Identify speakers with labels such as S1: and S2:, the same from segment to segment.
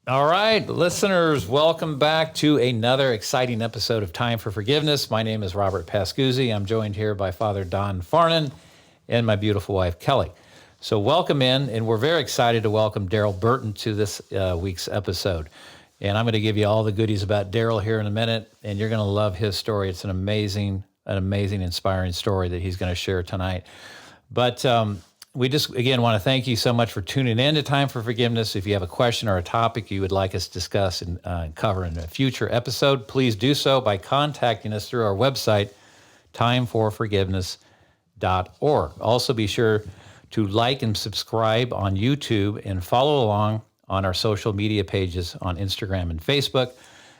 S1: All right, listeners, welcome back to another exciting episode of Time for Forgiveness. My name is Robert Pascuzzi. I'm joined here by Father Don Farnan and my beautiful wife, Kelly. So welcome in, and we're very excited to welcome Darryl Burton to this week's episode. And I'm going to give you all the goodies about Darryl here in a minute, and you're going to love his story. It's an amazing, inspiring story that he's going to share tonight. But we just, again, want to thank you so much for tuning in to Time for Forgiveness. If you have a question or a topic you would like us to discuss and cover in a future episode, please do so by contacting us through our website, timeforforgiveness.org. Also, be sure to like and subscribe on YouTube and follow along on our social media pages on Instagram and Facebook,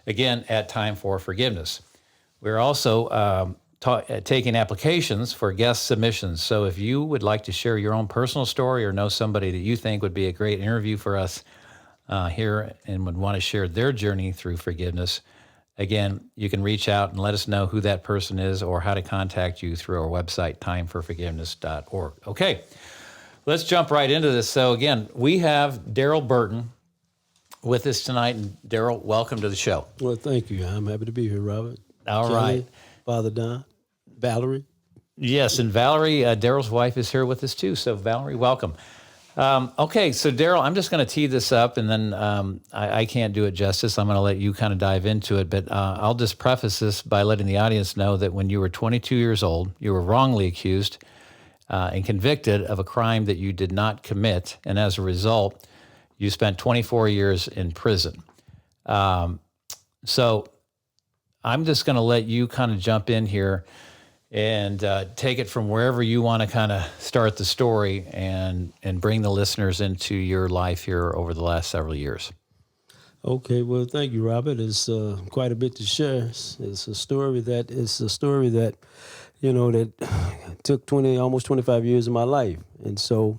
S1: again, at Time for Forgiveness. We're also taking applications for guest submissions. So if you would like to share your own personal story or know somebody that you think would be a great interview for us here and would want to share their journey through forgiveness, again, you can reach out and let us know who that person is or how to contact you through our website, timeforforgiveness.org. Okay, let's jump right into this. So again, we have Darryl Burton with us tonight. And Darryl, welcome to the show.
S2: Well, thank you. I'm happy to be here, Robert.
S1: All
S2: Kelly,
S1: right.
S2: Father Don, Valerie.
S1: Yes, and Valerie, Darryl's wife, is here with us too. So Valerie, welcome. Okay, so Darryl, I'm just going to tee this up, and then I can't do it justice. I'm going to let you kind of dive into it, but I'll just preface this by letting the audience know that when you were 22 years old, you were wrongly accused and convicted of a crime that you did not commit, and as a result, you spent 24 years in prison. So I'm just going to let you kind of jump in here and take it from wherever you want to kind of start the story and bring the listeners into your life here over the last several years.
S2: Okay, well, thank you, Robert. It's quite a bit to share. It's a story that you know, that took almost 25 years of my life. And so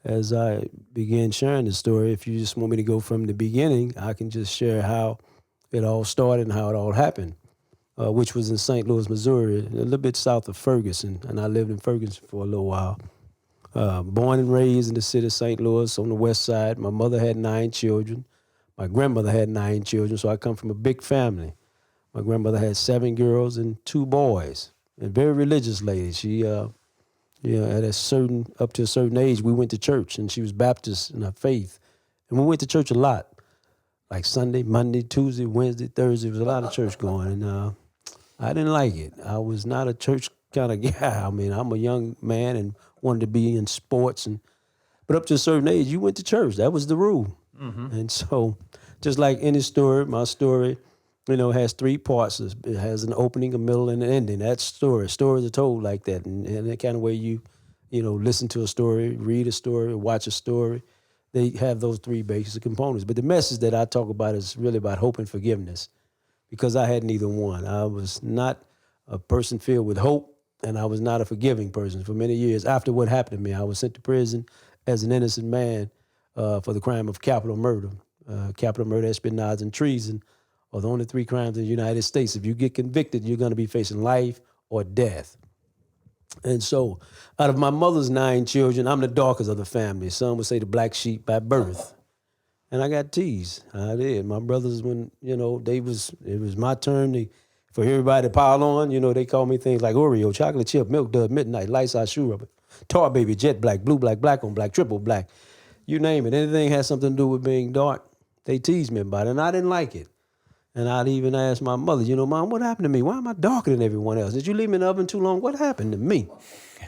S2: as I began sharing the story, if you just want me to go from the beginning, I can just share how it all started and how it all happened. Which was in St. Louis, Missouri, a little bit south of Ferguson, and I lived in Ferguson for a little while. Born and raised in the city of St. Louis on the west side. My mother had 9 children. My grandmother had 9 children, so I come from a big family. My grandmother had 7 girls and 2 boys, a very religious lady. She, up to a certain age, we went to church, and she was Baptist in her faith. And we went to church a lot, like Sunday, Monday, Tuesday, Wednesday, Thursday. There was a lot of church going, and I didn't like it. I was not a church kind of guy. I mean, I'm a young man and wanted to be in sports. But up to a certain age, you went to church. That was the rule. Mm-hmm. And so just like any story, my story, has 3 parts. It has an opening, a middle, and an ending. That's story. Stories are told like that. And the kind of way you listen to a story, read a story, watch a story, they have those 3 basic components. But the message that I talk about is really about hope and forgiveness. Because I had neither one. I was not a person filled with hope, and I was not a forgiving person for many years. After what happened to me, I was sent to prison as an innocent man for the crime of capital murder. Capital murder, espionage, and treason are the only 3 crimes in the United States. If you get convicted, you're going to be facing life or death. And so out of my mother's 9 children, I'm the darkest of the family. Some would say the black sheep by birth. And I got teased. I did. My brothers, when, it was my turn for everybody to pile on, they called me things like Oreo, chocolate chip, milk dud, midnight, lights out, shoe rubber, tar baby, jet black, blue black, black on black, triple black. You name it. Anything has something to do with being dark, they teased me about it, and I didn't like it. And I'd even ask my mother, Mom, what happened to me? Why am I darker than everyone else? Did you leave me in the oven too long? What happened to me?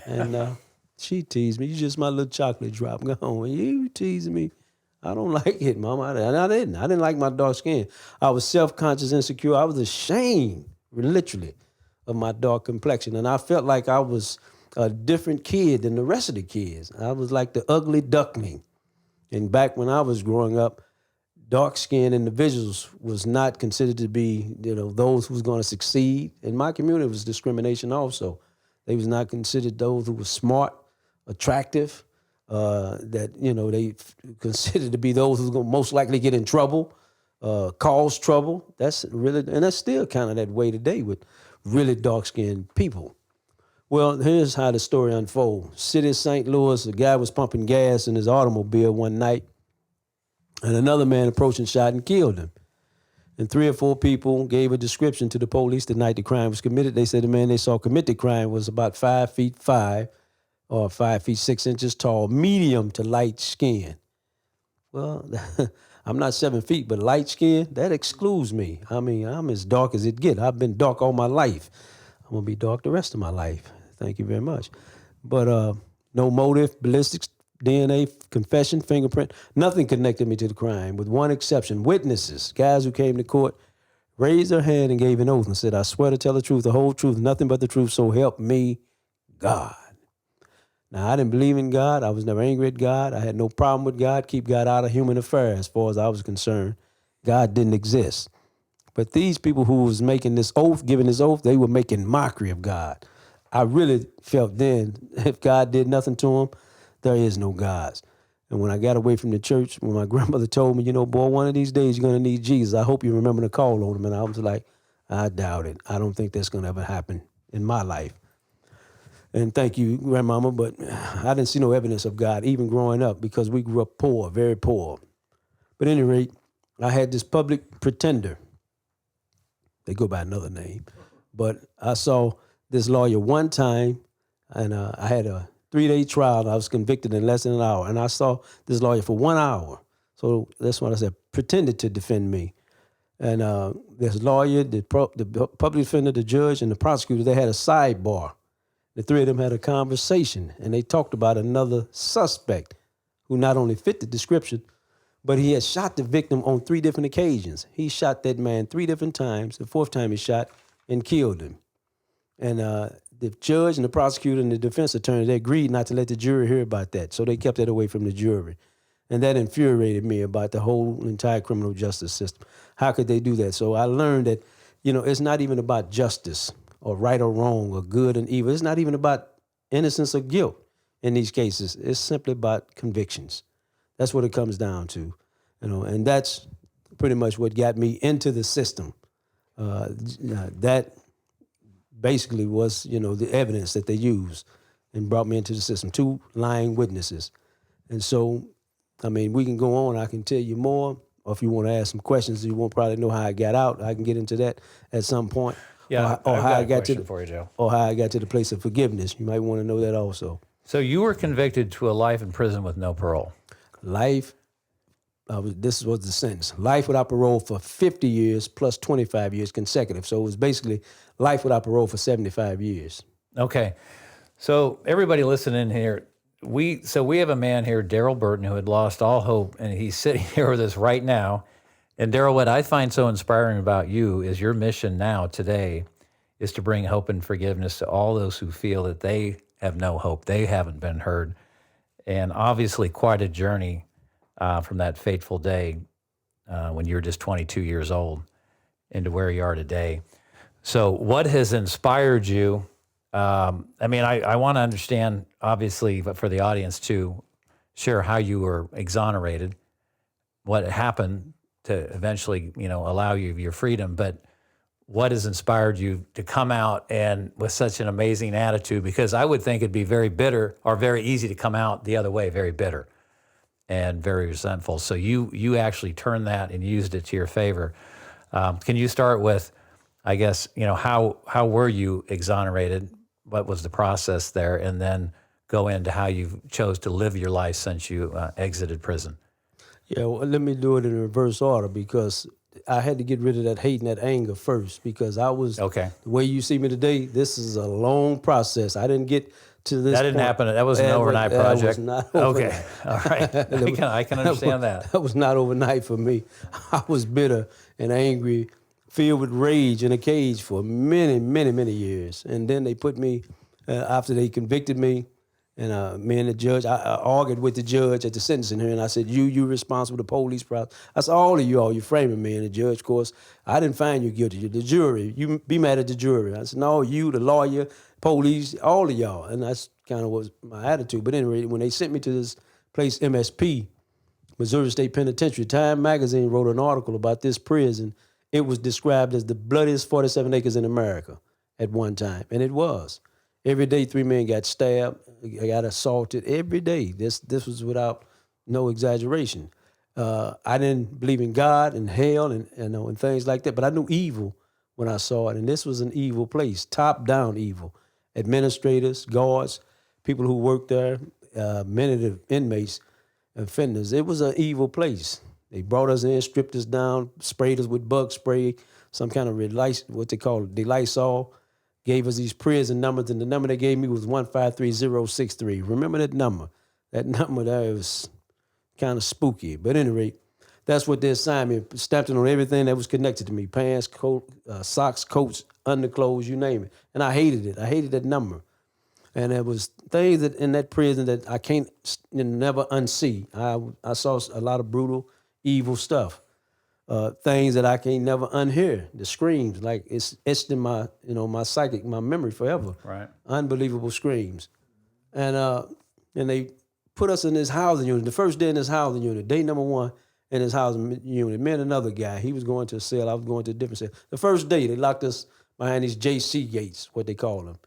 S2: And she teased me. You just my little chocolate drop. Go on. You teasing me. I don't like it, Mom. I didn't like my dark skin. I was self-conscious, insecure. I was ashamed, literally, of my dark complexion. And I felt like I was a different kid than the rest of the kids. I was like the ugly duckling. And back when I was growing up, dark-skinned individuals was not considered to be, those who was going to succeed. In my community, it was discrimination also. They was not considered those who were smart, attractive, that, they considered to be those who's going to most likely get in trouble, cause trouble. That's still kind of that way today with really dark-skinned people. Well, here's how the story unfolds. City of St. Louis, a guy was pumping gas in his automobile one night. And another man approached and shot and killed him. And 3 or 4 people gave a description to the police the night the crime was committed. They said the man they saw commit the crime was about 5'5" or 5'6" tall, medium to light skin. Well, I'm not 7 feet, but light skin, that excludes me. I mean, I'm as dark as it get. I've been dark all my life. I'm going to be dark the rest of my life. Thank you very much. But no motive, ballistics, DNA, confession, fingerprint, nothing connected me to the crime, with one exception. Witnesses, guys who came to court, raised their hand and gave an oath and said, I swear to tell the truth, the whole truth, nothing but the truth, so help me God. Now, I didn't believe in God. I was never angry at God. I had no problem with God. Keep God out of human affairs as far as I was concerned. God didn't exist. But these people who was making this oath, giving this oath, they were making mockery of God. I really felt then, if God did nothing to them, there is no gods. And when I got away from the church, when my grandmother told me, boy, one of these days you're going to need Jesus. I hope you remember to call on him. And I was like, I doubt it. I don't think that's going to ever happen in my life. And thank you, Grandmama, but I didn't see no evidence of God even growing up because we grew up poor, very poor. But at any rate, I had this public pretender. They go by another name. But I saw this lawyer one time, and I had a 3-day trial, and I was convicted in less than an hour. And I saw this lawyer for 1 hour. So that's what I said, pretended to defend me. And this lawyer, the public defender, the judge, and the prosecutor, they had a sidebar. The 3 of them had a conversation, and they talked about another suspect who not only fit the description, but he had shot the victim on 3 different occasions. He shot that man 3 different times. The 4th time he shot and killed him. And the judge and the prosecutor and the defense attorney, they agreed not to let the jury hear about that. So they kept that away from the jury. And that infuriated me about the whole entire criminal justice system. How could they do that? So I learned that, it's not even about justice or right or wrong or good and evil. It's not even about innocence or guilt in these cases. It's simply about convictions. That's what it comes down to, and that's pretty much what got me into the system. That basically was, the evidence that they used and brought me into the system. 2 lying witnesses. And so, we can go on. I can tell you more, or if you want to ask some questions, you won't probably know how I got out. I can get into that at some point.
S1: Yeah,
S2: or how I got
S1: for you, Joe.
S2: Or how I got to the place of forgiveness. You might want to know that also.
S1: So you were convicted to a life in prison with no parole.
S2: Life, this was the sentence. Life without parole for 50 years plus 25 years consecutive. So it was basically life without parole for 75 years.
S1: Okay. So everybody listening here, we have a man here, Darryl Burton, who had lost all hope, and he's sitting here with us right now. And Darryl, what I find so inspiring about you is your mission now, today, is to bring hope and forgiveness to all those who feel that they have no hope, they haven't been heard. And obviously quite a journey from that fateful day when you were just 22 years old into where you are today. So what has inspired you? I want to understand, obviously, but for the audience too, share how you were exonerated, what happened to eventually, allow you your freedom, but what has inspired you to come out and with such an amazing attitude? Because I would think it'd be very bitter or very easy to come out the other way, very bitter and very resentful. So you actually turned that and used it to your favor. Can you start with, I guess, how were you exonerated? What was the process there? And then go into how you chose to live your life since you exited prison.
S2: Yeah, well, let me do it in reverse order because I had to get rid of that hate and that anger first because I was,
S1: okay.
S2: The way you see me today, this is a long process. I didn't get to this
S1: That didn't
S2: point.
S1: happen. That was an overnight project.
S2: That was not overnight.
S1: Okay, all right. I can understand that.
S2: That was not overnight for me. I was bitter and angry, filled with rage in a cage for many, many, many years. And then they put me, after they convicted me, and me and the judge, I argued with the judge at the sentencing hearing. I said, you responsible, the police process. I said, all of you framing me. And the judge, of course, I didn't find you guilty. The jury, you be mad at the jury. I said, no, you, the lawyer, police, all of y'all. And that's kind of was my attitude. But anyway, when they sent me to this place, MSP, Missouri State Penitentiary, Time Magazine wrote an article about this prison. It was described as the bloodiest 47 acres in America at one time. And it was. Every day, 3 men got stabbed, got assaulted every day. This was without no exaggeration. I didn't believe in God and hell and things like that, but I knew evil when I saw it. And this was an evil place, top-down evil. Administrators, guards, people who worked there, many of the inmates, offenders. It was an evil place. They brought us in, stripped us down, sprayed us with bug spray, some kind of what they call Lysol, gave us these prison numbers, and the number they gave me was 153-063. Remember that number? That number there was kind of spooky. But at any rate, that's what they assigned me. Stamped it on everything that was connected to me. Pants, coat, socks, coats, underclothes, you name it. And I hated it. I hated that number. And there was things that in that prison that I can't never unsee. I saw a lot of brutal, evil stuff. Things that I can't never unhear. The screams, like it's etched in my, my psychic, my memory forever.
S1: Right.
S2: Unbelievable screams. And they put us in this housing unit. The first day in this housing unit, day number one in this housing unit, me and another guy, he was going to a cell, I was going to a different cell. The first day, they locked us behind these JC gates, what they call them.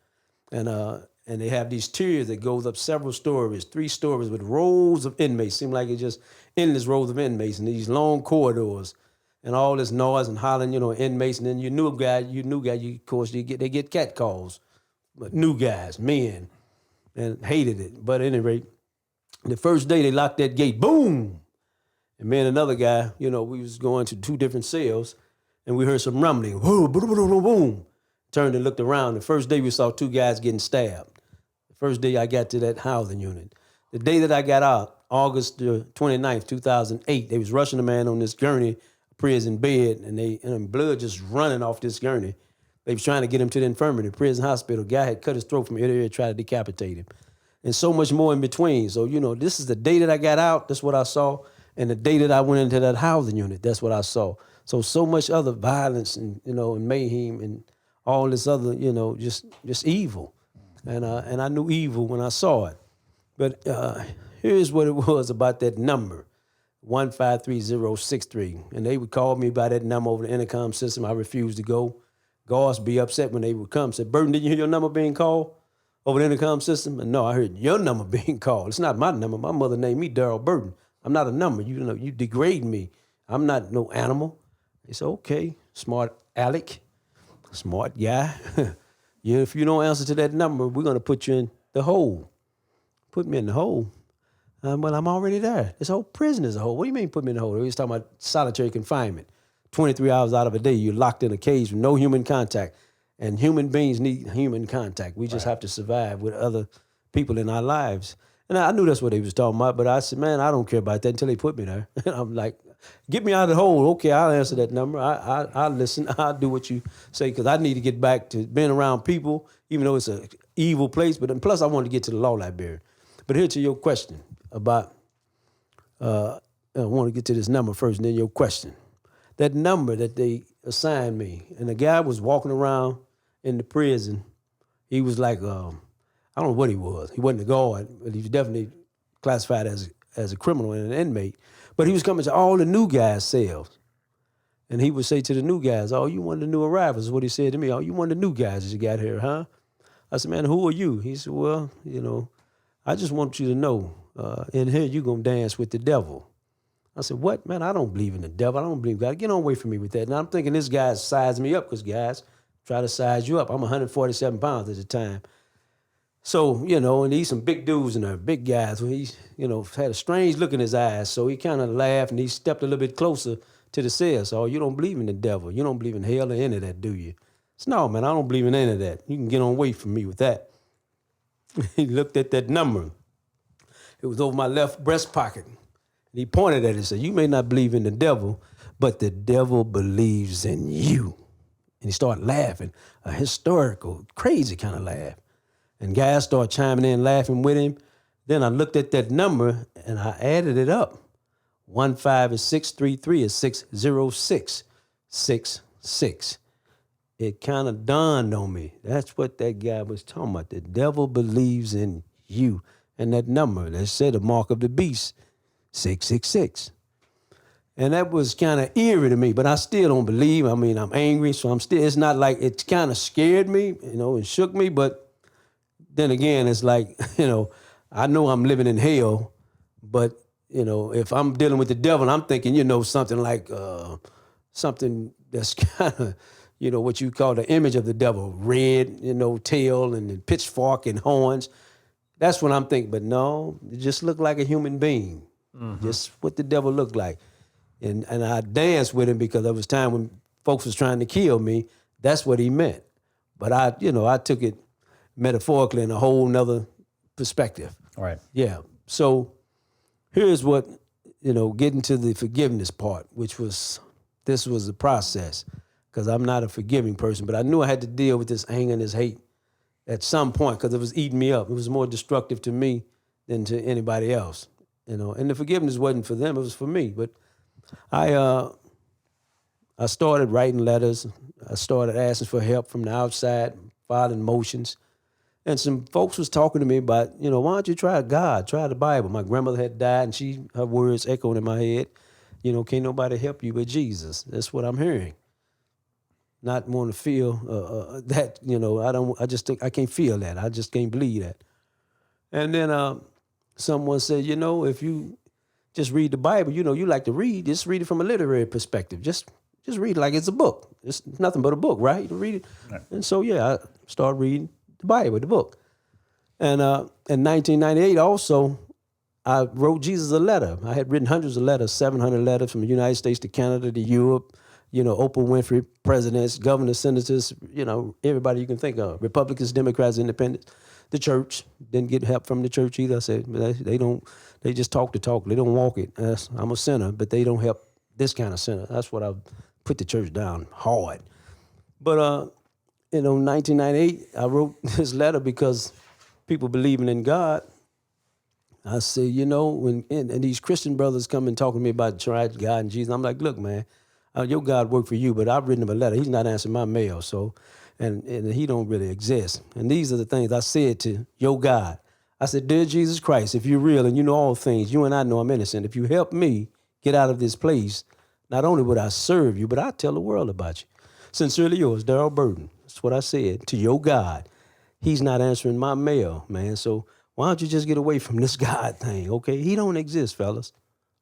S2: And they have these tiers that goes up several stories, 3 stories with rows of inmates. Seemed like it's just endless rows of inmates in these long corridors and all this noise and hollering, inmates. And then your new guy, of course, they get cat calls. But new guys, men, and hated it. But at any rate, the first day they locked that gate, boom! And me and another guy, we was going to 2 different cells, and we heard some rumbling, boom, boom, boom, boom, boom. Turned and looked around. The first day we saw 2 guys getting stabbed. The first day I got to that housing unit. The day that I got out, August 29th, 2008, they was rushing a man on this gurney, prison bed, and blood just running off this gurney. They was trying to get him to the infirmary, prison hospital. Guy had cut his throat from ear to ear, tried to decapitate him. And so much more in between. So, this is the day that I got out, that's what I saw. And the day that I went into that housing unit, that's what I saw. So much other violence and, and mayhem and all this other, just evil. And I knew evil when I saw it. But here's what it was about that number, 153-063. And they would call me by that number over the intercom system. I refused to go. Guards be upset when they would come. Said, Burton, didn't you hear your number being called over the intercom system? And no, I heard your number being called. It's not my number. My mother named me Darryl Burton. I'm not a number. You degrade me. I'm not no animal. They said, okay, smart Alec, smart guy. If you don't answer to that number, we're going to put you in the hole. Put me in the hole. Well, I'm already there. This whole prison is a hole. What do you mean put me in the hole? We was talking about solitary confinement. 23 hours out of a day, you're locked in a cage with no human contact. And human beings need human contact. We just have to survive with other people in our lives. And I knew that's what they was talking about, but I said, man, I don't care about that until they put me there. And I'm like, get me out of the hole. Okay, I'll answer that number. I'll listen. I'll do what you say, because I need to get back to being around people, even though it's an evil place. But plus, I wanted to get to the law library. But here to your question about, I want to get to this number first, and then your question. That number that they assigned me, and the guy was walking around in the prison. He was like, I don't know what he was. He wasn't a guard, but he was definitely classified as a criminal and an inmate. But he was coming to all the new guys' cells. And he would say to the new guys, oh, you one of the new arrivals, is what he said to me. Oh, you one of the new guys that you got here, huh? I said, man, who are you? He said, well, I just want you to know, in here you're going to dance with the devil. I said, what? Man, I don't believe in the devil. I don't believe God. Get on away from me with that. Now, I'm thinking this guy's sizing me up, because guys try to size you up. I'm 147 pounds at the time. So, and he's some big dudes in there, big guys. He's, had a strange look in his eyes. So he kind of laughed, and he stepped a little bit closer to the cell. So, you don't believe in the devil. You don't believe in hell or any of that, do you? I said, no, man, I don't believe in any of that. You can get on away from me with that. He looked at that number. It was over my left breast pocket. And he pointed at it and said, you may not believe in the devil, but the devil believes in you. And he started laughing, a hysterical, crazy kind of laugh. And guys started chiming in, laughing with him. Then I looked at that number and I added it up. 15 is 633 is 606. 66. It kind of dawned on me. That's what that guy was talking about. The devil believes in you. And that number, that said the mark of the beast, 666. And that was kind of eerie to me, but I still don't believe. I mean, I'm angry, so it's not like it kind of scared me, and shook me, but then again, it's like, I know I'm living in hell, but if I'm dealing with the devil, I'm thinking, something like something that's kind of, what you call the image of the devil, red, tail and pitchfork and horns. That's what I'm thinking. But no, it just looked like a human being. Just what the devil looked like. And I danced with him because there was time when folks was trying to kill me. That's what he meant. But I took it metaphorically in a whole nother perspective.
S1: All right.
S2: Yeah. So here's what, getting to the forgiveness part, this was the process, because I'm not a forgiving person, but I knew I had to deal with this anger and this hate at some point because it was eating me up. It was more destructive to me than to anybody else, and the forgiveness wasn't for them, it was for me. But I started writing letters. I started asking for help from the outside, filing motions. And some folks was talking to me about, why don't you try God, try the Bible. My grandmother had died, and her words echoed in my head. Can't nobody help you but Jesus. That's what I'm hearing. Not want to feel that, I can't feel that. I just can't believe that. And then someone said, if you just read the Bible, you like to read, just read it from a literary perspective. Just read it like it's a book. It's nothing but a book, right? You read it. Right. And so, I started reading the Bible, the book. And in 1998 also, I wrote Jesus a letter. I had written hundreds of letters, 700 letters from the United States to Canada to Europe, Oprah Winfrey, presidents, governors, senators, everybody you can think of, Republicans, Democrats, Independents. The church didn't get help from the church either. I said, they just talk the talk. They don't walk it. I'm a sinner, but they don't help this kind of sinner. That's what I put the church down hard. But, 1998, I wrote this letter because people believing in God. I said, when these Christian brothers come and talk to me about trying God and Jesus, I'm like, look, man, your God worked for you, but I've written him a letter. He's not answering my mail, so, and he don't really exist. And these are the things I said to your God. I said, dear Jesus Christ, if you're real and you know all things, you and I know I'm innocent. If you help me get out of this place, not only would I serve you, but I'd tell the world about you. Sincerely yours, Darryl Burton. That's what I said to your God. He's not answering my mail, man. So why don't you just get away from this God thing, okay? He don't exist, fellas.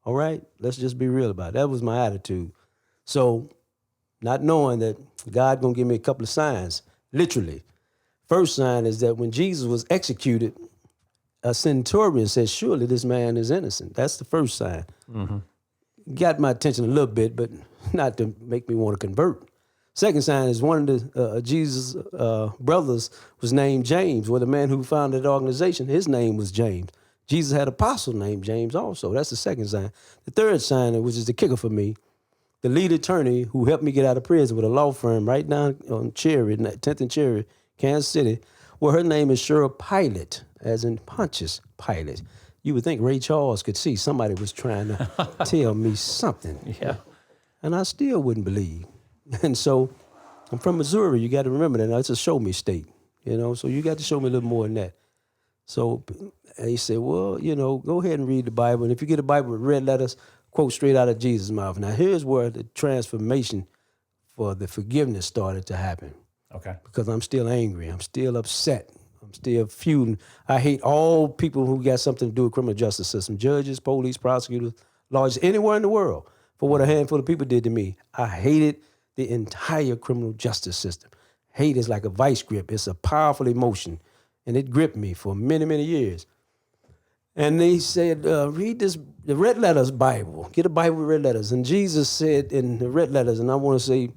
S2: All right? Let's just be real about it. That was my attitude. So not knowing that God going to give me a couple of signs, literally. First sign is that when Jesus was executed, a centurion said, surely this man is innocent. That's the first sign. Mm-hmm. Got my attention a little bit, but not to make me want to convert. Second sign is one of the Jesus' brothers was named James. Well, the man who founded the organization, his name was James. Jesus had an apostle named James also. That's the second sign. The third sign, which is the kicker for me, the lead attorney who helped me get out of prison with a law firm right down on Cherry, 10th and Cherry, Kansas City, well, her name is Cheryl Pilate, as in Pontius Pilate. You would think Ray Charles could see somebody was trying to tell me something.
S1: Yeah.
S2: And I still wouldn't believe. And so I'm from Missouri. You got to remember that. Now, it's a show me state, so you got to show me a little more than that. So he said, well, go ahead and read the Bible. And if you get a Bible with red letters, quote straight out of Jesus' mouth. Now, here's where the transformation for the forgiveness started to happen.
S1: Okay.
S2: Because I'm still angry. I'm still upset. I'm still feuding. I hate all people who got something to do with criminal justice system, judges, police, prosecutors, lawyers, anywhere in the world, for what a handful of people did to me. I hated the entire criminal justice system. Hate is like a vice grip. It's a powerful emotion, and it gripped me for many, many years. And they said, read the red letters Bible. Get a Bible with red letters. And Jesus said in the red letters, and I want to say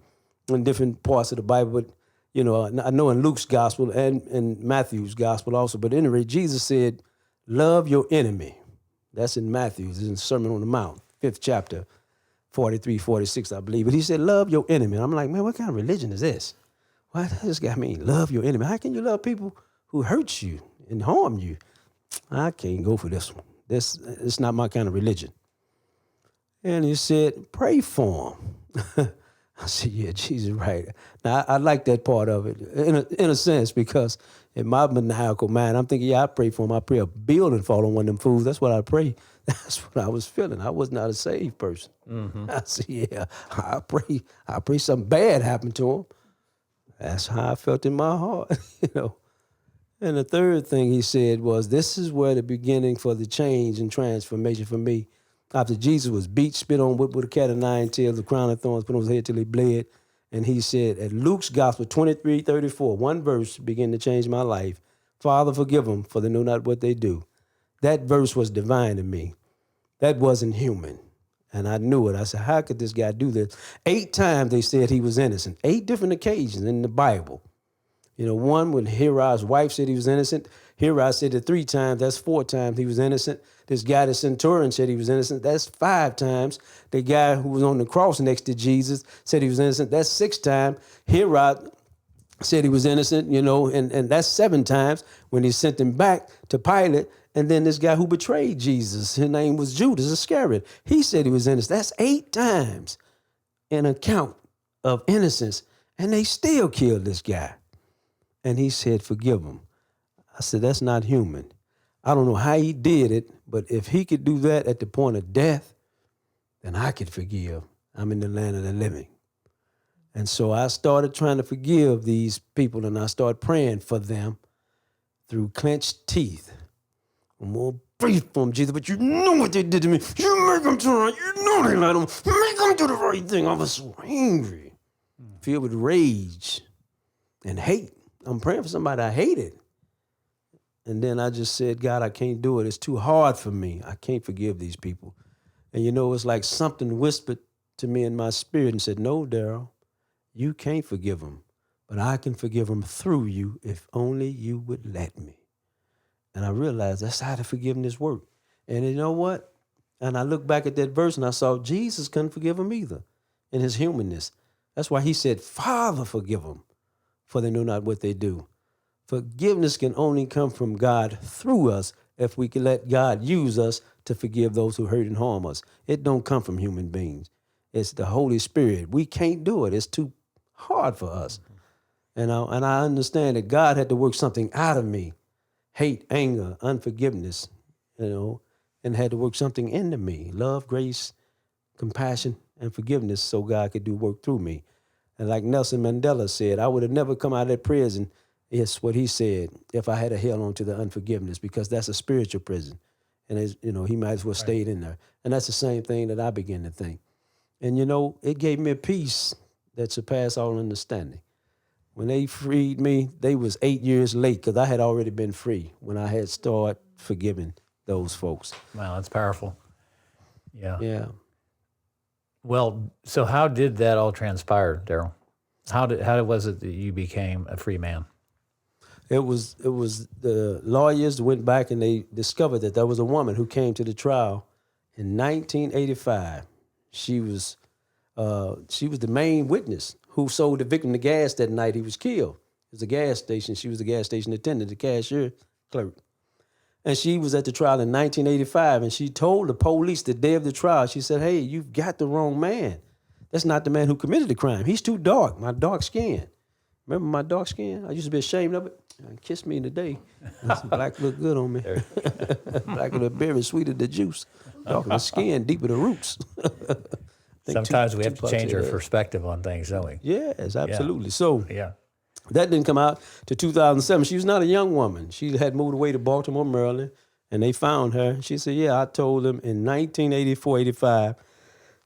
S2: in different parts of the Bible, but I know in Luke's gospel and in Matthew's gospel also, but anyway, Jesus said, love your enemy. That's in Matthew's, it's in the Sermon on the Mount, 5th chapter. 43, 46, I believe. But he said, love your enemy. And I'm like, man, what kind of religion is this? What does this guy mean? Love your enemy. How can you love people who hurt you and harm you? I can't go for this one. It's not my kind of religion. And he said, pray for him. I said, yeah, Jesus, right. Now, I like that part of it in a sense, because in my maniacal mind, I'm thinking, yeah, I pray for him. I pray a building fall on one of them fools. That's what I pray. That's what I was feeling. I was not a saved person. Mm-hmm. I said, yeah, I pray something bad happened to him. That's how I felt in my heart, And the third thing he said was, this is where the beginning for the change and transformation for me. after Jesus was beat, spit on, whipped with a cat of nine tails, the crown of thorns put on his head till he bled. And he said, at Luke's Gospel 23:34, one verse began to change my life. Father, forgive them, for they know not what they do. That verse was divine to me. That wasn't human. And I knew it. I said, how could this guy do this? 8 times they said he was innocent. 8 different occasions in the Bible. You know, one when Herod's wife said he was innocent. Herod said it 3 times. That's 4 times he was innocent. This guy, the centurion, said he was innocent. That's 5 times. The guy who was on the cross next to Jesus said he was innocent. That's 6 times. Herod said he was innocent, you know, and that's 7 times when he sent him back to Pilate. And then this guy who betrayed Jesus, his name was Judas Iscariot. He said he was innocent. That's 8 times an account of innocence. And they still killed this guy. And he said, forgive him. I said, that's not human. I don't know how he did it, but if he could do that at the point of death, then I could forgive. I'm in the land of the living. And so I started trying to forgive these people, and I started praying for them through clenched teeth. I'm more brief for them, Jesus, but you know what they did to me. You make them turn around. You know they let them. Make them do the right thing. I was so angry, filled with rage and hate. I'm praying for somebody I hated. And then I just said, God, I can't do it. It's too hard for me. I can't forgive these people. And you know, it's like something whispered to me in my spirit and said, no, Darryl, you can't forgive them, but I can forgive them through you if only you would let me. And I realized that's how the forgiveness worked. And you know what? And I looked back at that verse and I saw Jesus couldn't forgive him either in his humanness. That's why he said, Father, forgive them, for they know not what they do. Forgiveness can only come from God through us if we can let God use us to forgive those who hurt and harm us. It don't come from human beings. It's the Holy Spirit. We can't do it. It's too hard for us. And I understand that God had to work something out of me. Hate, anger, unforgiveness, you know, and had to work something into me. Love, grace, compassion, and forgiveness so God could do work through me. And like Nelson Mandela said, I would have never come out of that prison. It's what he said, if I had held on to the unforgiveness, because that's a spiritual prison. And, you know, he might as well stayed in there. And that's the same thing that I began to think. And, you know, it gave me a peace that surpassed all understanding. When they freed me, they was 8 years late because I had already been free when I had started forgiving those folks.
S1: Wow, that's powerful. Yeah.
S2: Yeah.
S1: Well, so how did that all transpire, Darryl? How was it that you became a free man?
S2: It was the lawyers went back and they discovered that there was a woman who came to the trial in 1985. She was the main witness who sold the victim the gas that night he was killed. It was a gas station. She was the gas station attendant, the cashier clerk. And she was at the trial in 1985, and she told the police the day of the trial, she said, hey, you've got the wrong man. That's not the man who committed the crime. He's too dark, my dark skin. Remember my dark skin? I used to be ashamed of it. Kiss me today. Black look good on me. Black of the berry, sweeter the juice. Darker the skin, deeper the roots.
S1: Sometimes we have to change our perspective on things, don't we?
S2: Yes, absolutely. Yeah. So
S1: yeah,
S2: that didn't come out to 2007. She was not a young woman. She had moved away to Baltimore, Maryland, and they found her. She said, yeah, I told them in 1984, 85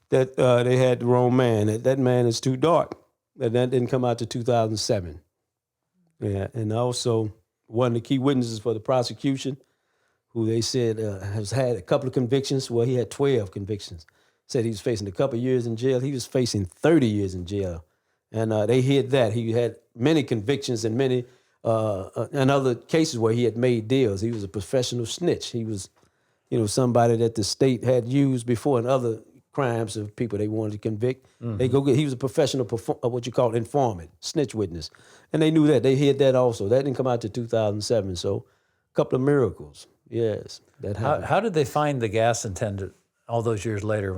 S2: that they had the wrong man. That man is too dark. That didn't come out to 2007. Yeah, and also one of the key witnesses for the prosecution, who they said has had a couple of convictions. Well, he had 12 convictions. Said he was facing a couple of years in jail. He was facing 30 years in jail. And they hid that. He had many convictions and many and other cases where he had made deals. He was a professional snitch. He was, you know, somebody that the state had used before in other crimes of people they wanted to convict. Mm-hmm. He was a professional, what you call informant, snitch witness. And they knew that. They hid that also. That didn't come out to 2007. So a couple of miracles. Yes, that happened.
S1: How did they find the gas attendant all those years later?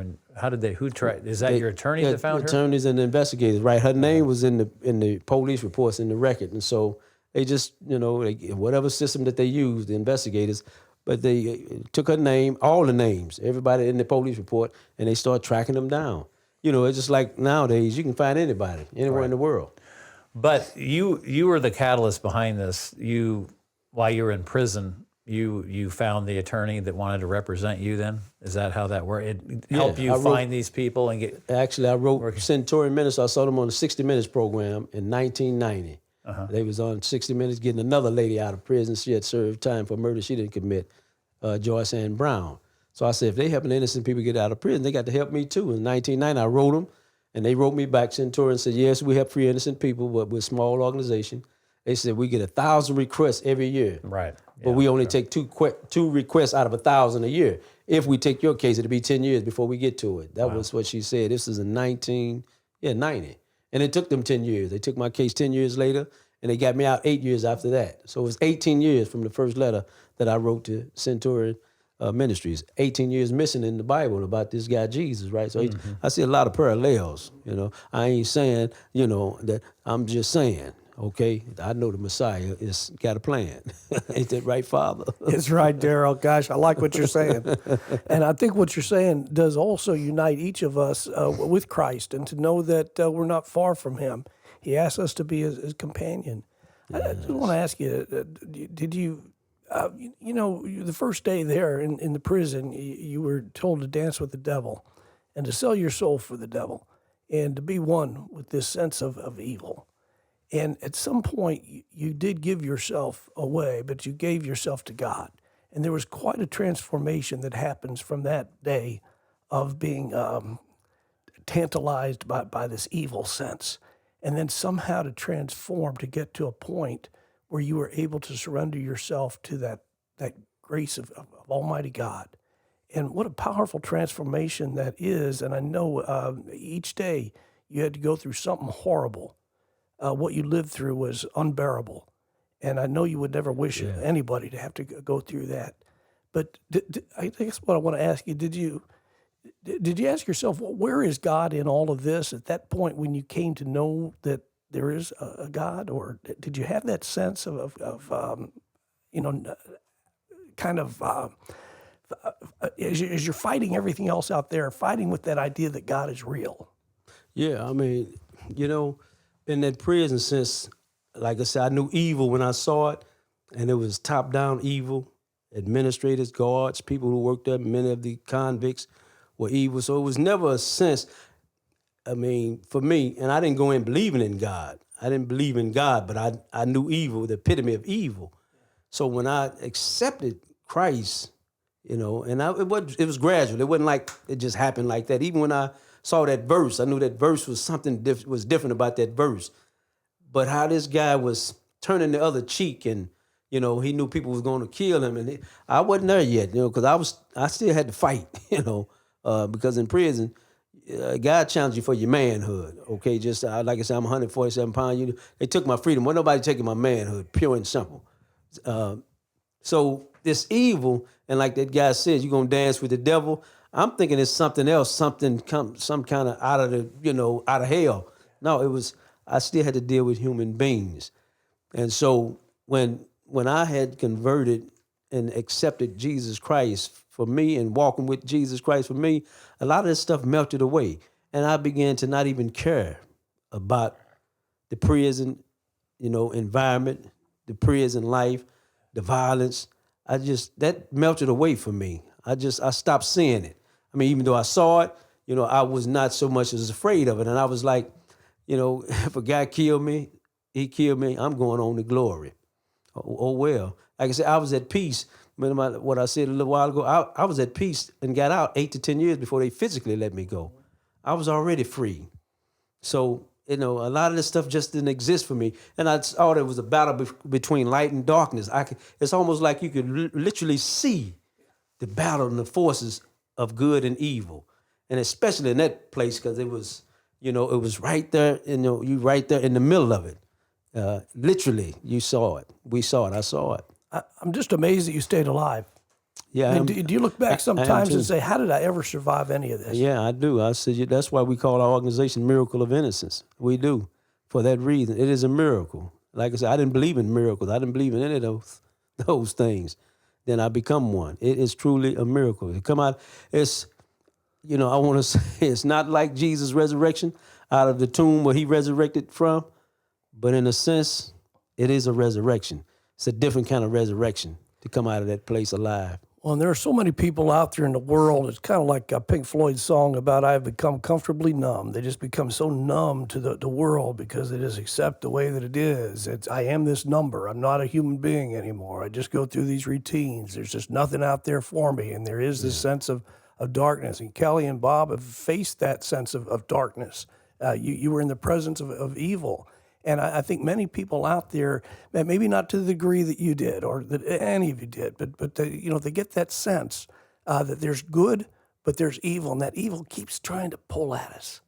S1: Who tried? Is that your attorney that found her?
S2: Attorneys and investigators, right? Her name was in the police reports, in the record. And so they just, you know, whatever system that they used, the investigators, but they took her name, all the names, everybody in the police report, and they started tracking them down. You know, it's just like nowadays, you can find anybody, anywhere in the world.
S1: But you were the catalyst behind this. While you were in prison, you found the attorney that wanted to represent you then? Is that how that worked? It helped you
S2: I wrote-
S1: find these people and get...
S2: Actually, I wrote Centurion Minutes. I saw them on the 60 Minutes program in 1990. They was on 60 Minutes getting another lady out of prison. She had served time for murder she didn't commit, Joyce Ann Brown. So I said, if they helping innocent people get out of prison, they got to help me too. In 1990, I wrote them, and they wrote me back. Centurion said, yes, we help free innocent people, but we're a small organization. They said, we get 1,000 requests every year.
S1: Right.
S2: But we only take two requests out of 1,000 a year. If we take your case, it'll be 10 years before we get to it. That was what she said. This is in 1990. And it took them 10 years. They took my case 10 years later, and they got me out 8 years after that. So it was 18 years from the first letter that I wrote to Centurion Ministries. 18 years missing in the Bible about this guy Jesus, right? So I see a lot of parallels, I ain't saying, that I'm just saying, okay, I know the Messiah has got a plan. Ain't that right, Father?
S3: It's right, Darryl. Gosh, I like what you're saying. And I think what you're saying does also unite each of us with Christ, and to know that we're not far from him. He asks us to be his companion. Yes. I just want to ask you, did you, the first day there in the prison, you were told to dance with the devil and to sell your soul for the devil and to be one with this sense of evil. And at some point, you did give yourself away, but you gave yourself to God. And there was quite a transformation that happens from that day of being tantalized by this evil sense. And then somehow to transform, to get to a point where you were able to surrender yourself to that grace of Almighty God. And what a powerful transformation that is. And I know each day you had to go through something horrible. What you lived through was unbearable. And I know you would never wish anybody to have to go through that. But I guess what I want to ask you, did you ask yourself, well, where is God in all of this at that point when you came to know that there is a God? Or did you have that sense of as you're fighting everything else out there, fighting with that idea that God is real?
S2: Yeah, I mean, in that prison, since, like I said, I knew evil when I saw it, and it was top-down evil. Administrators, guards, people who worked there, many of the convicts were evil. So it was never a sense, for me, and I didn't go in believing in God. I didn't believe in God, but I knew evil, the epitome of evil. So when I accepted Christ, and it was gradual. It wasn't like it just happened like that. Even when I saw that verse, I knew that verse was something was different about that verse. But how this guy was turning the other cheek, and he knew people was going to kill him, and I wasn't there yet, because I still had to fight, because in prison, God challenged you for your manhood. Okay, just like I said, I'm 147 pounds. They took my freedom. Wasn't nobody taking my manhood, pure and simple. So this evil, and like that guy says, you're gonna dance with the devil. I'm thinking it's something else, some kind of out of hell. No, I still had to deal with human beings. And so when I had converted and accepted Jesus Christ for me and walking with Jesus Christ for me, a lot of this stuff melted away. And I began to not even care about the prison, environment, the prison life, the violence. That melted away from me. I stopped seeing it. Even though I saw it, I was not so much as afraid of it. And I was like, if a guy killed me, he killed me, I'm going on to glory. Oh well. Like I said, I was at peace. Remember what I said a little while ago? I was at peace and got out 8 to 10 years before they physically let me go. I was already free. So, a lot of this stuff just didn't exist for me. And I thought it was a battle between light and darkness. It's almost like you could literally see the battle and the forces of good and evil. And especially in that place, because it was, it was right there, you right there in the middle of it. Literally, you saw it. We saw it. I saw it.
S3: I'm just amazed that you stayed alive.
S2: Yeah.
S3: Do you look back sometimes and say, how did I ever survive any of this?
S2: Yeah, I do. I said, that's why we call our organization Miracle of Innocence. We do. For that reason. It is a miracle. Like I said, I didn't believe in miracles. I didn't believe in any of those things. Then I become one. It is truly a miracle. It come out, it's, I want to say, it's not like Jesus' resurrection out of the tomb where he resurrected from, but in a sense, it is a resurrection. It's a different kind of resurrection. to come out of that place alive.
S3: Well, and there are so many people out there in the world. It's kind of like a Pink Floyd song about I've become comfortably numb. They just become so numb to the world because they just accept the way that it is. I am this number. I'm not a human being anymore. I just go through these routines. There's just nothing out there for me. And there is this sense of darkness. And Kelly and Bob have faced that sense of darkness. You were in the presence of evil. And I think many people out there, maybe not to the degree that you did or that any of you did, but they get that sense that there's good, but there's evil, and that evil keeps trying to pull at us.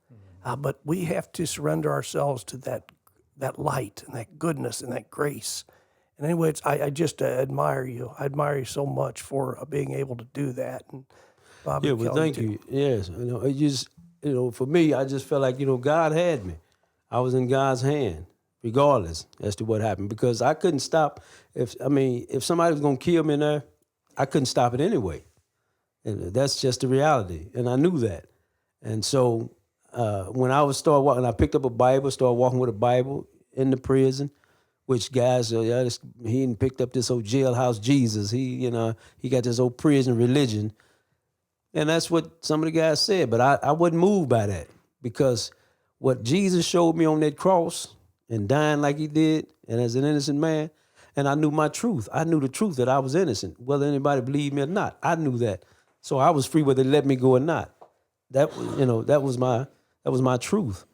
S3: But we have to surrender ourselves to that light and that goodness and that grace. And anyway, I just admire you. I admire you so much for being able to do that. And Bob and
S2: Well,
S3: Kelly,
S2: thank
S3: too.
S2: you. Yes, it just, for me, I just felt like, God had me. I was in God's hand, regardless as to what happened, because I couldn't stop. If somebody was going to kill me in there, I couldn't stop it anyway. And that's just the reality. And I knew that. And so when I was start walking, I picked up a Bible, started walking with a Bible in the prison, which guys, he hadn't picked up this old jailhouse Jesus. He got this old prison religion. And that's what some of the guys said. But I wasn't moved by that, because what Jesus showed me on that cross and dying like he did, and as an innocent man, and I knew my truth. I knew the truth that I was innocent, whether anybody believed me or not. I knew that. So I was free whether they let me go or not. That was my truth.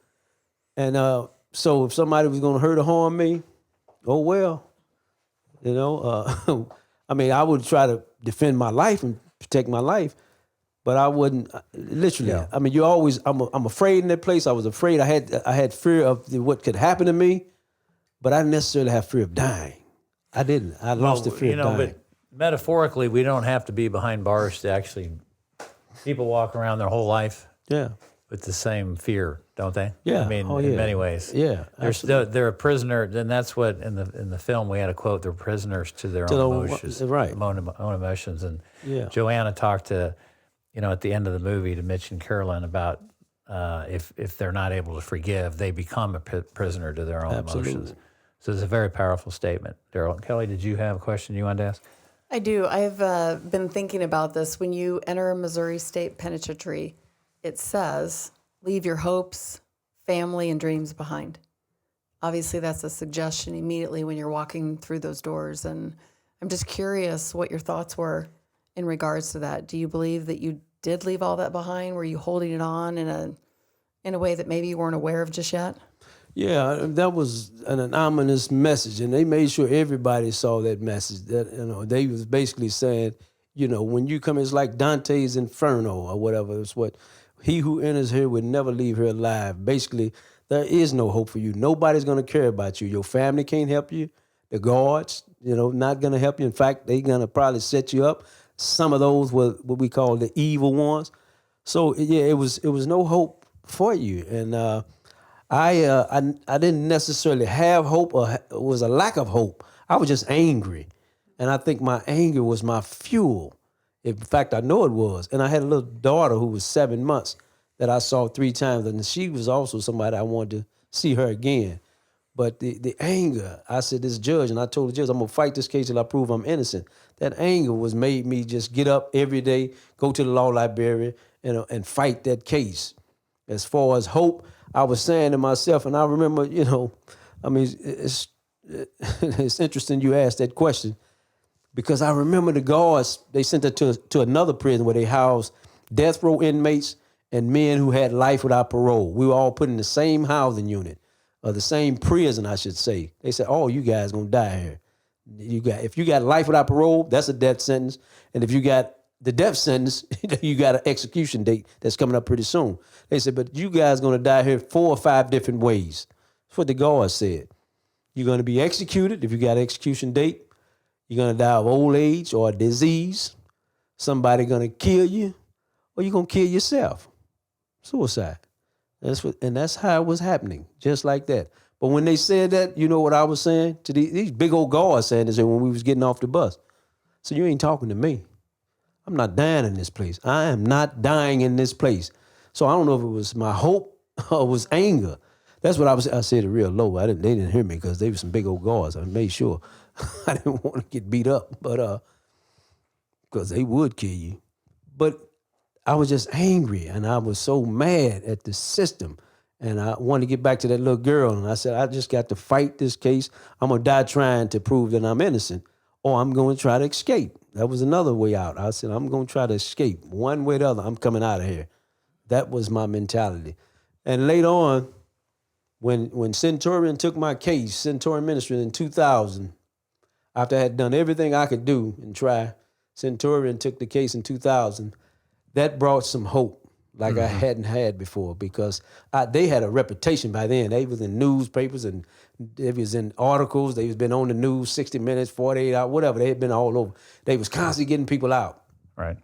S2: And so if somebody was going to hurt or harm me, oh well. I would try to defend my life and protect my life. But I wouldn't literally. Yeah. You always. I'm afraid in that place. I was afraid. I had fear of what could happen to me, but I didn't necessarily have fear of dying. I didn't. I lost the fear of dying.
S1: But metaphorically, we don't have to be behind bars to actually. People walk around their whole life.
S2: Yeah.
S1: With the same fear, don't they?
S2: Yeah.
S1: In many ways.
S2: Yeah.
S1: They're a prisoner, and that's what in the film we had a quote. They're prisoners to their own emotions,
S2: right?
S1: Own emotions, and Joanna talked to. At the end of the movie, to Mitch and Carolyn about if they're not able to forgive, they become a prisoner to their own emotions. So it's a very powerful statement. Darryl. Kelly, did you have a question you wanted to ask?
S4: I do. I've been thinking about this. When you enter a Missouri State Penitentiary, it says, leave your hopes, family, and dreams behind. Obviously, that's a suggestion immediately when you're walking through those doors. And I'm just curious what your thoughts were in regards to that. Do you believe that you did leave all that behind? Were you holding it on in a way that maybe you weren't aware of just yet?
S2: Yeah, that was an ominous message, and they made sure everybody saw that message. That they was basically saying, when you come, it's like Dante's Inferno or whatever. It's what he who enters here would never leave here alive. Basically, there is no hope for you. Nobody's gonna care about you. Your family can't help you. The guards, not gonna help you. In fact, they're gonna probably set you up. Some of those were what we call the evil ones. So it was no hope for you. And I didn't necessarily have hope, or it was a lack of hope. I was just angry. And I think my anger was my fuel. In fact, I know it was. And I had a little daughter who was 7 months that I saw 3 times. And she was also somebody I wanted to see her again. But the anger, I said, this judge, and I told the judge, I'm going to fight this case till I prove I'm innocent. That anger made me just get up every day, go to the law library, and fight that case. As far as hope, I was saying to myself, and I remember, it's interesting you asked that question, because I remember the guards, they sent it to another prison where they housed death row inmates and men who had life without parole. We were all put in the same housing unit. Or the same prison, I should say. They said, "Oh, you guys gonna die here. If you got life without parole, that's a death sentence. And if you got the death sentence, you got an execution date that's coming up pretty soon." They said, "But you guys gonna die here 4 or 5 different ways." That's what the guards said. You're gonna be executed if you got an execution date. You're gonna die of old age or a disease. Somebody gonna kill you, or you're gonna kill yourself. Suicide. That's how it was happening, just like that. But when they said that, you know what I was saying to these big old guards saying this when we was getting off the bus. So you ain't talking to me. I'm not dying in this place. I am not dying in this place. So I don't know if it was my hope or it was anger. That's what I said it real low. They didn't hear me because they were some big old guards. I made sure I didn't want to get beat up. But because they would kill you. But I was just angry, and I was so mad at the system. And I wanted to get back to that little girl. And I said, I just got to fight this case. I'm going to die trying to prove that I'm innocent, or I'm going to try to escape. That was another way out. I said, I'm going to try to escape. One way or the other, I'm coming out of here. That was my mentality. And later on, when Centurion took my case, Centurion Ministry in 2000, after I had done everything I could do and try, Centurion took the case in 2000. That brought some hope like I hadn't had before, because they had a reputation by then. They was in newspapers, and they was in articles. They was been on the news 60 Minutes, 48 Hours, whatever. They had been all over. They was constantly getting people out.
S1: Right.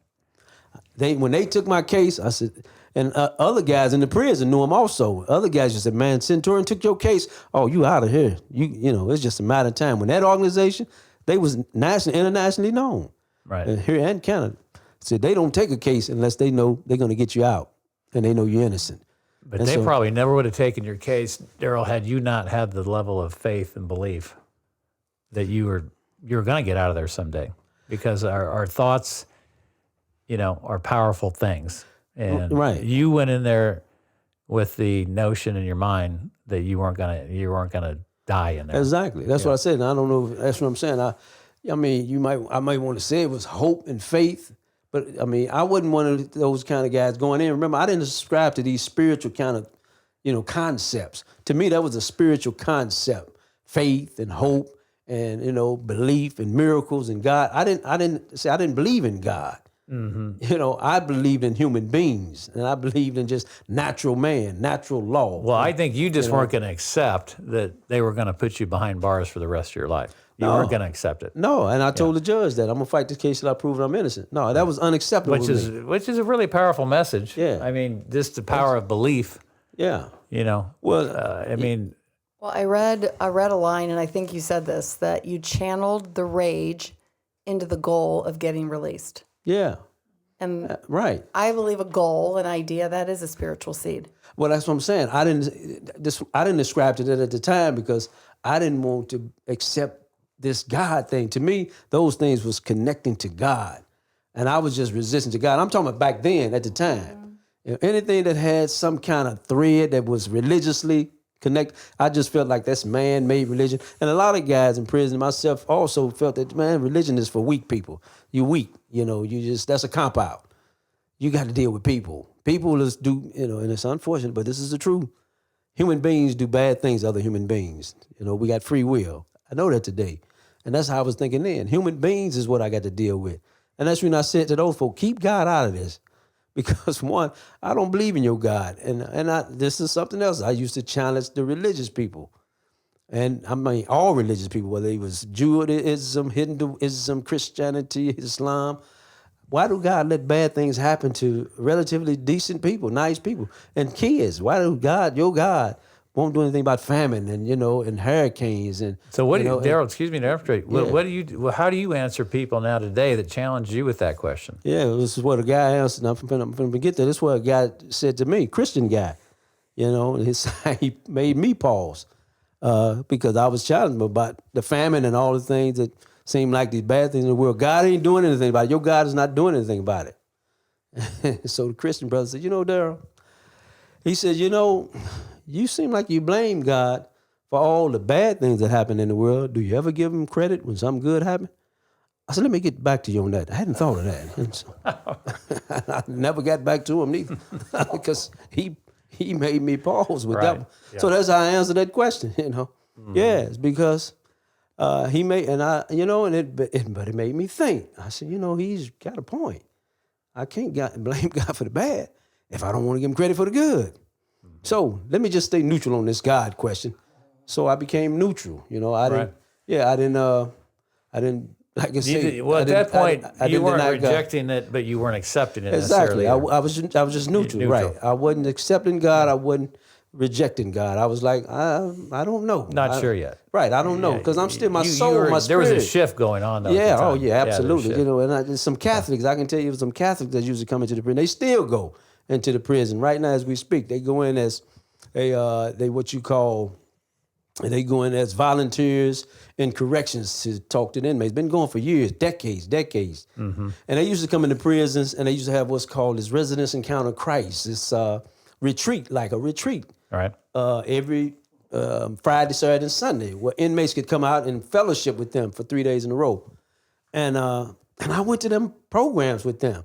S2: When they took my case, I said, and other guys in the prison knew him also. Other guys just said, man, Centurion took your case. Oh, you out of here. You know, it's just a matter of time. When that organization, they was internationally known.
S1: Right.
S2: Here in Canada. Said they don't take a case unless they know they're going to get you out and they know you're innocent.
S1: But they probably never would have taken your case, Darryl, had you not had the level of faith and belief that you were going to get out of there someday. Because our thoughts, you know, are powerful things. And you went in there with the notion in your mind that you weren't gonna die in there.
S2: Exactly. That's what I said. And I don't know if that's what I'm saying. I mean, I might want to say it was hope and faith. But, I mean, I wasn't one of those kind of guys going in. Remember, I didn't subscribe to these spiritual kind of, you know, concepts. To me, that was a spiritual concept, faith and hope and, you know, belief and miracles and God. I didn't believe in God. Mm-hmm. You know, I believed in human beings, and I believed in just natural man, natural law.
S1: Well, I think you just weren't going to accept that they were going to put you behind bars for the rest of your life. You weren't going to accept it.
S2: No, and I told the judge that I'm going to fight this case till I prove I'm innocent. No, that was unacceptable.
S1: Which is a really powerful message.
S2: Yeah.
S1: I mean, just the power of belief.
S2: Yeah.
S1: You know.
S2: Well,
S1: I mean.
S4: Well, I read a line, and I think you said this, that you channeled the rage into the goal of getting released.
S2: Yeah.
S4: And
S2: right.
S4: I believe a goal, an idea, that is a spiritual seed.
S2: Well, that's what I'm saying. I didn't ascribe to that at the time because I didn't want to accept this God thing. To me, those things was connecting to God. And I was just resisting to God. I'm talking about back then, at the time. You know, anything that had some kind of thread that was religiously connected, I just felt like that's man-made religion. And a lot of guys in prison, myself, also felt that, man, religion is for weak people. You weak, you know, that's a cop-out. You got to deal with people. People just do, you know, and it's unfortunate, but this is the truth. Human beings do bad things to other human beings. You know, we got free will. I know that today. And that's how I was thinking then. Human beings is what I got to deal with. And that's when I said to those folks, keep God out of this. Because one, I don't believe in your God. And this is something else. I used to challenge the religious people. And I mean, all religious people, whether it was Judaism, Hinduism, Christianity, Islam. Why do God let bad things happen to relatively decent people, nice people, and kids? Why do your God, won't do anything about famine and, you know, and hurricanes and
S1: so what
S2: you
S1: do you,
S2: know,
S1: Darryl? Excuse me to interrupt. What do you? How do you answer people now today that challenge you with that question?
S2: Yeah, this is what a guy answered. I'm going to get there. This is what a guy said to me, Christian guy. You know, he made me pause because I was challenging him about the famine and all the things that seem like these bad things in the world. God ain't doing anything about it. Your God is not doing anything about it. So the Christian brother said, you know, Darryl, he said, you know, you seem like you blame God for all the bad things that happen in the world. Do you ever give him credit when something good happened? I said, let me get back to you on that. I hadn't thought of that. And so, I never got back to him neither because he made me pause with that one. Yeah. So that's how I answered that question, you know. Mm-hmm. Yeah, it's because he made, and I, you know, but it made me think. I said, you know, he's got a point. I can't blame God for the bad if I don't want to give him credit for the good. Mm-hmm. So let me just stay neutral on this God question. So I became neutral. You know, I didn't. Like I said,
S1: well, at that point, you weren't rejecting it, but you weren't accepting it necessarily.
S2: Exactly. I was just neutral, right? I wasn't accepting God. I wasn't rejecting God. I was like, I don't know.
S1: Not sure yet.
S2: Right. I don't know because I'm still my soul, my spirit.
S1: There was a shift going on though.
S2: Yeah. Oh, yeah. Absolutely. You know, and some Catholics. I can tell you, some Catholics that usually come into the prison. They still go into the prison right now as we speak. They go in as they what you call And they go in as volunteers in corrections to talk to the inmates. Been going for years, decades. And they used to come into prisons, and they used to have what's called this Residence Encounter Christ. This retreat, like a retreat.
S1: All right.
S2: Every Friday, Saturday, and Sunday, where inmates could come out and fellowship with them for 3 days in a row. And I went to them programs with them.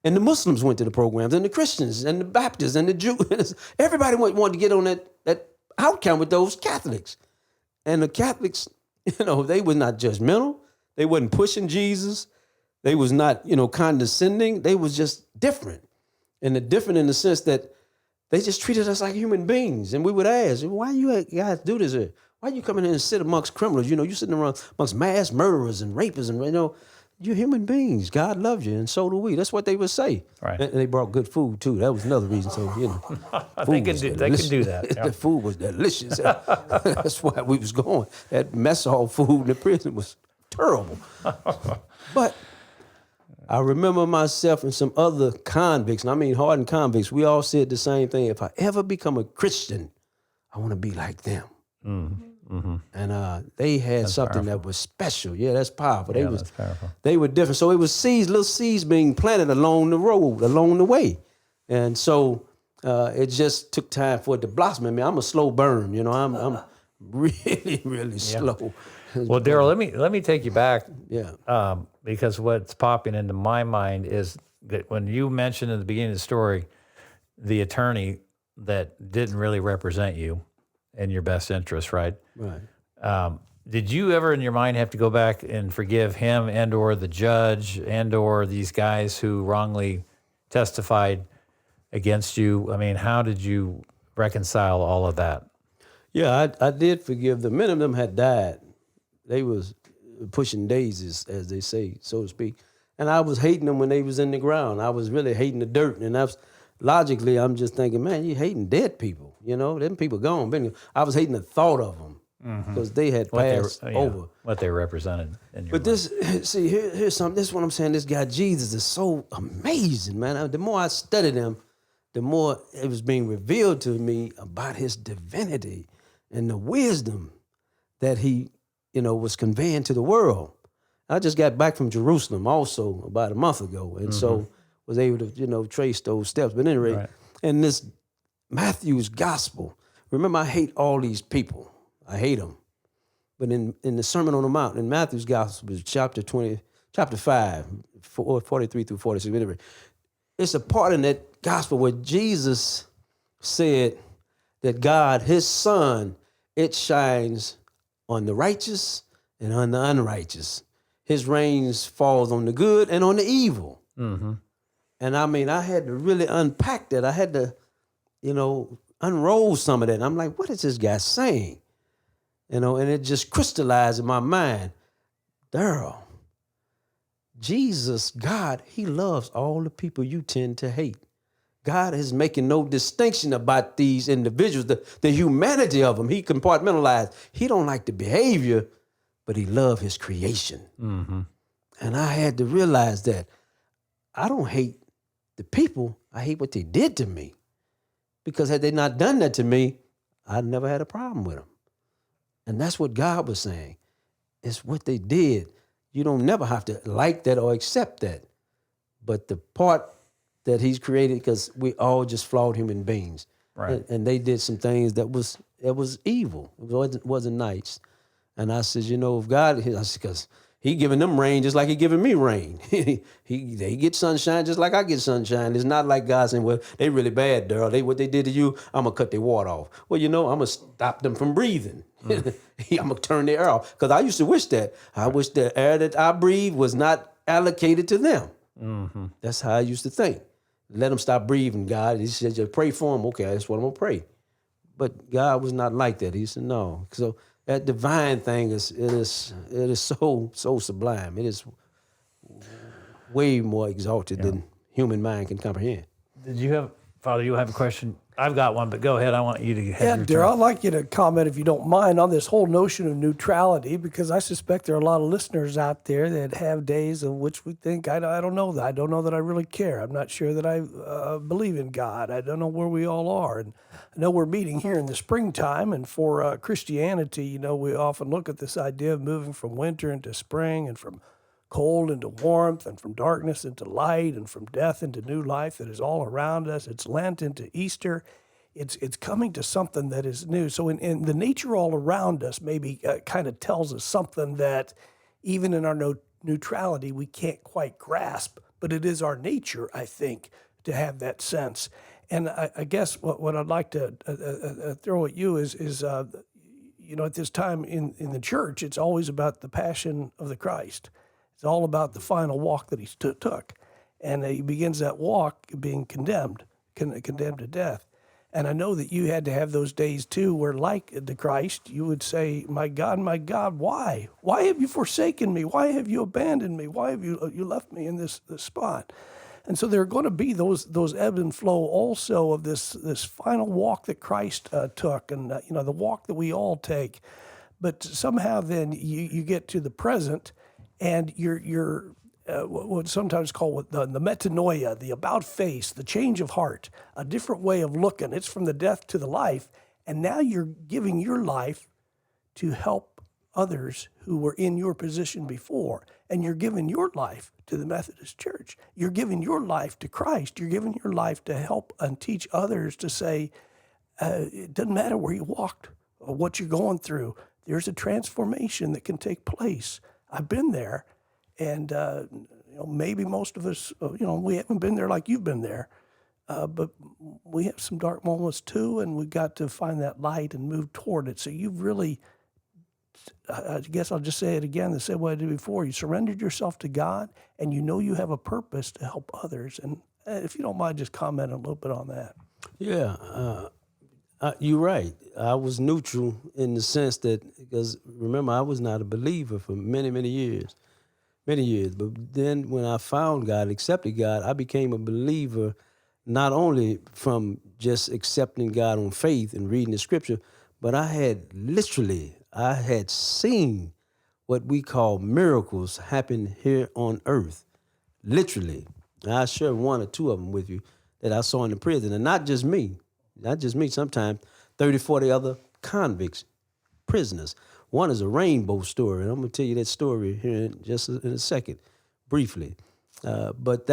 S2: And the Muslims went to the programs, and the Christians, and the Baptists, and the Jews. Everybody wanted to get on that outcome with those Catholics. And the Catholics, they were not judgmental. They wasn't pushing Jesus. They was not, condescending. They was just different. And the different in the sense that they just treated us like human beings. And we would ask, why you guys do this here? Why you coming in and sit amongst criminals? You sitting around amongst mass murderers and rapists and, you're human beings. God loves you, and so do we. That's what they would say.
S1: Right.
S2: And they brought good food, too. That was another reason. So,
S1: They can do that. Yeah.
S2: The food was delicious. That's why we was going. That mess hall food in the prison was terrible. But I remember myself and some other convicts, and I mean hardened convicts, we all said the same thing. If I ever become a Christian, I want to be like them. Mm-hmm. And they had something that was special. Yeah, that's powerful.
S1: That's powerful.
S2: They were different. So it was little seeds being planted along the road, along the way. And so it just took time for it to blossom. I mean, I'm a slow burn. I'm really, really slow.
S1: Well, Darryl, let me take you back.
S2: Yeah.
S1: Because what's popping into my mind is that when you mentioned in the beginning of the story, the attorney that didn't really represent you in your best interest, right?
S2: Right.
S1: Did you ever in your mind have to go back and forgive him and or the judge and or these guys who wrongly testified against you? I mean, how did you reconcile all of that?
S2: Yeah, I did forgive them. Many of them had died. They was pushing daisies, as they say, so to speak. And I was hating them when they was in the ground. I was really hating the dirt. And logically, I'm just thinking, man, you hating dead people. Them people gone. I was hating the thought of them because they had passed over.
S1: What they represented in your
S2: But here's something. This is what I'm saying. This guy, Jesus, is so amazing, man. The more I studied him, the more it was being revealed to me about his divinity and the wisdom that he, was conveying to the world. I just got back from Jerusalem also about a month ago, and so was able to, trace those steps. But anyway, in this Matthew's gospel, remember, I hate all these people. I hate them. But in the Sermon on the Mount, in Matthew's gospel, chapter 5, 43 through 46, anyway, it's a part in that gospel where Jesus said that God, his son, it shines on the righteous and on the unrighteous. His rains falls on the good and on the evil. Mm-hmm. And I mean, I had to really unpack that. I had to, unroll some of that. And I'm like, what is this guy saying? And it just crystallized in my mind. Darryl, Jesus, God, he loves all the people you tend to hate. God is making no distinction about these individuals, the humanity of them. He compartmentalized. He don't like the behavior, but he loves his creation. Mm-hmm. And I had to realize that I don't hate the people. I hate what they did to me. Because had they not done that to me, I'd never had a problem with them. And that's what God was saying. It's what they did. You don't never have to like that or accept that. But the part that he's created, because we all just flawed human beings. Right. And they did some things that was evil. It wasn't nice. And I said, if God, because he giving them rain just like he giving me rain. They get sunshine just like I get sunshine. It's not like God saying, well, they really bad, Darryl. What they did to you, I'm going to cut their water off. Well, I'm going to stop them from breathing. I'm going to turn their air off. Because I used to wish that. I wish the air that I breathe was not allocated to them. Mm-hmm. That's how I used to think. Let them stop breathing, God. He said, just pray for them. Okay, that's what I'm going to pray. But God was not like that. He said, no. So that divine thing is so sublime. It is way more exalted than human mind can comprehend.
S1: Father, you have a question? I've got one, but go ahead. I want you to have your turn.
S3: Darryl, I'd like you to comment, if you don't mind, on this whole notion of neutrality, because I suspect there are a lot of listeners out there that have days in which we think, I don't know that. I don't know that I really care. I'm not sure that I believe in God. I don't know where we all are. And I know we're meeting here in the springtime, and for Christianity, we often look at this idea of moving from winter into spring and from cold into warmth and from darkness into light and from death into new life that is all around us. It's Lent into Easter. It's coming to something that is new. So in the nature all around us maybe kind of tells us something that even in our neutrality we can't quite grasp, but it is our nature, I think, to have that sense. And I guess what I'd like to throw at you is at this time in the church, it's always about the passion of the Christ. It's all about the final walk that he took. And he begins that walk being condemned to death. And I know that you had to have those days too where, like the Christ, you would say, my God, why? Why have you forsaken me? Why have you abandoned me? Why have you left me in this spot? And so there are going to be those ebb and flow also of this final walk that Christ took, and the walk that we all take. But somehow then you get to the present, and you're what's sometimes called the metanoia, the about face, the change of heart, a different way of looking. It's from the death to the life, and now you're giving your life to help others who were in your position before, and you're giving your life to the Methodist Church. You're giving your life to Christ. You're giving your life to help and teach others to say, it doesn't matter where you walked or what you're going through. There's a transformation that can take place. I've been there, and maybe most of us, we haven't been there like you've been there, but we have some dark moments too, and we've got to find that light and move toward it. So you've really, I guess I'll just say it again, the same way I did before. You surrendered yourself to God, and you have a purpose to help others. And if you don't mind, just comment a little bit on that.
S2: Yeah, you're right. I was neutral in the sense that, because remember, I was not a believer for many, many years. But then when I found God, accepted God, I became a believer, not only from just accepting God on faith and reading the scripture, but I had seen what we call miracles happen here on earth, literally. And I'll share one or two of them with you that I saw in the prison, and not just me, sometimes 30, 40 other convicts, prisoners. One is a rainbow story, and I'm going to tell you that story here in a second, briefly. But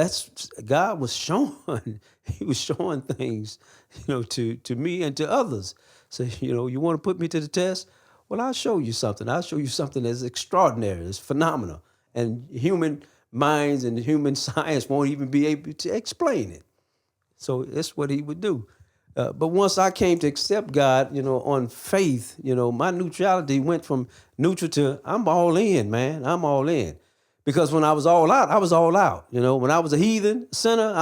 S2: God was showing, he was showing things, to me and to others. So, you want to put me to the test? Well, I'll show you something. I'll show you something that's extraordinary, it's phenomenal. And human minds and human science won't even be able to explain it. So that's what he would do. But once I came to accept God, on faith, my neutrality went from neutral to I'm all in, man. I'm all in. Because when I was all out, I was all out. When I was a heathen sinner,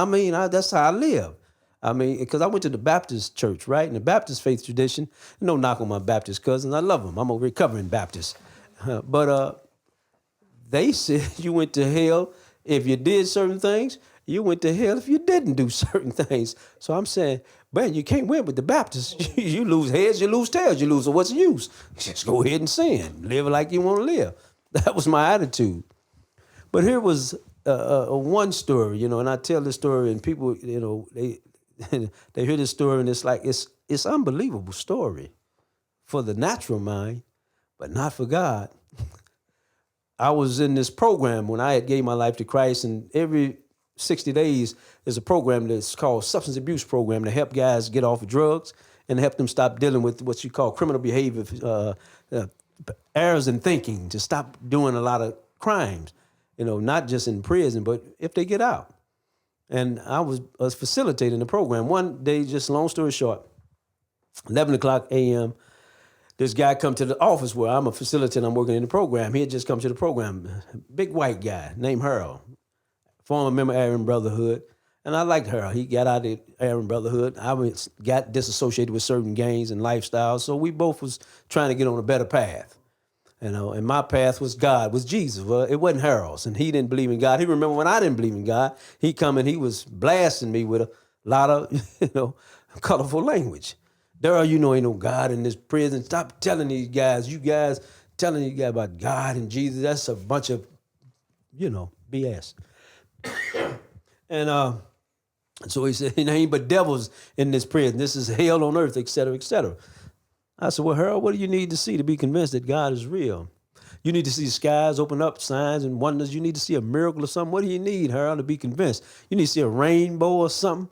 S2: that's how I live. Because I went to the Baptist church, right? In the Baptist faith tradition, no knock on my Baptist cousins. I love them. I'm a recovering Baptist. But they said you went to hell if you did certain things. You went to hell if you didn't do certain things. So I'm saying, man, you can't win with the Baptists. You lose heads, you lose tails, you lose. So what's the use? Just go ahead and sin. Live like you want to live. That was my attitude. But here was one story, and I tell this story, and people, they hear this story, and it's like it's unbelievable story for the natural mind, but not for God. I was in this program when I had gave my life to Christ, and every 60 days, there's a program that's called substance abuse program to help guys get off of drugs and help them stop dealing with what you call criminal behavior, errors in thinking, to stop doing a lot of crimes, not just in prison, but if they get out. And I was facilitating the program. One day, just long story short, 11 o'clock a.m., this guy come to the office where I'm a facilitator, I'm working in the program. He had just come to the program, big white guy named Harold, former member of Aryan Brotherhood. And I liked Harold. He got out of the Aryan Brotherhood. I got disassociated with certain gangs and lifestyles. So we both was trying to get on a better path. And my path was God, was Jesus. Well, it wasn't Harold's. And he didn't believe in God. He remembered when I didn't believe in God. He come and he was blasting me with a lot of, colorful language. Darryl, you know ain't no God in this prison. Stop telling these guys. You guys telling these guys about God and Jesus. That's a bunch of, BS. And so he said, there ain't but devils in this prison. This is hell on earth, et cetera, et cetera. I said, well, Harold, what do you need to see to be convinced that God is real? You need to see skies open up, signs and wonders. You need to see a miracle or something. What do you need, Harold, to be convinced? You need to see a rainbow or something?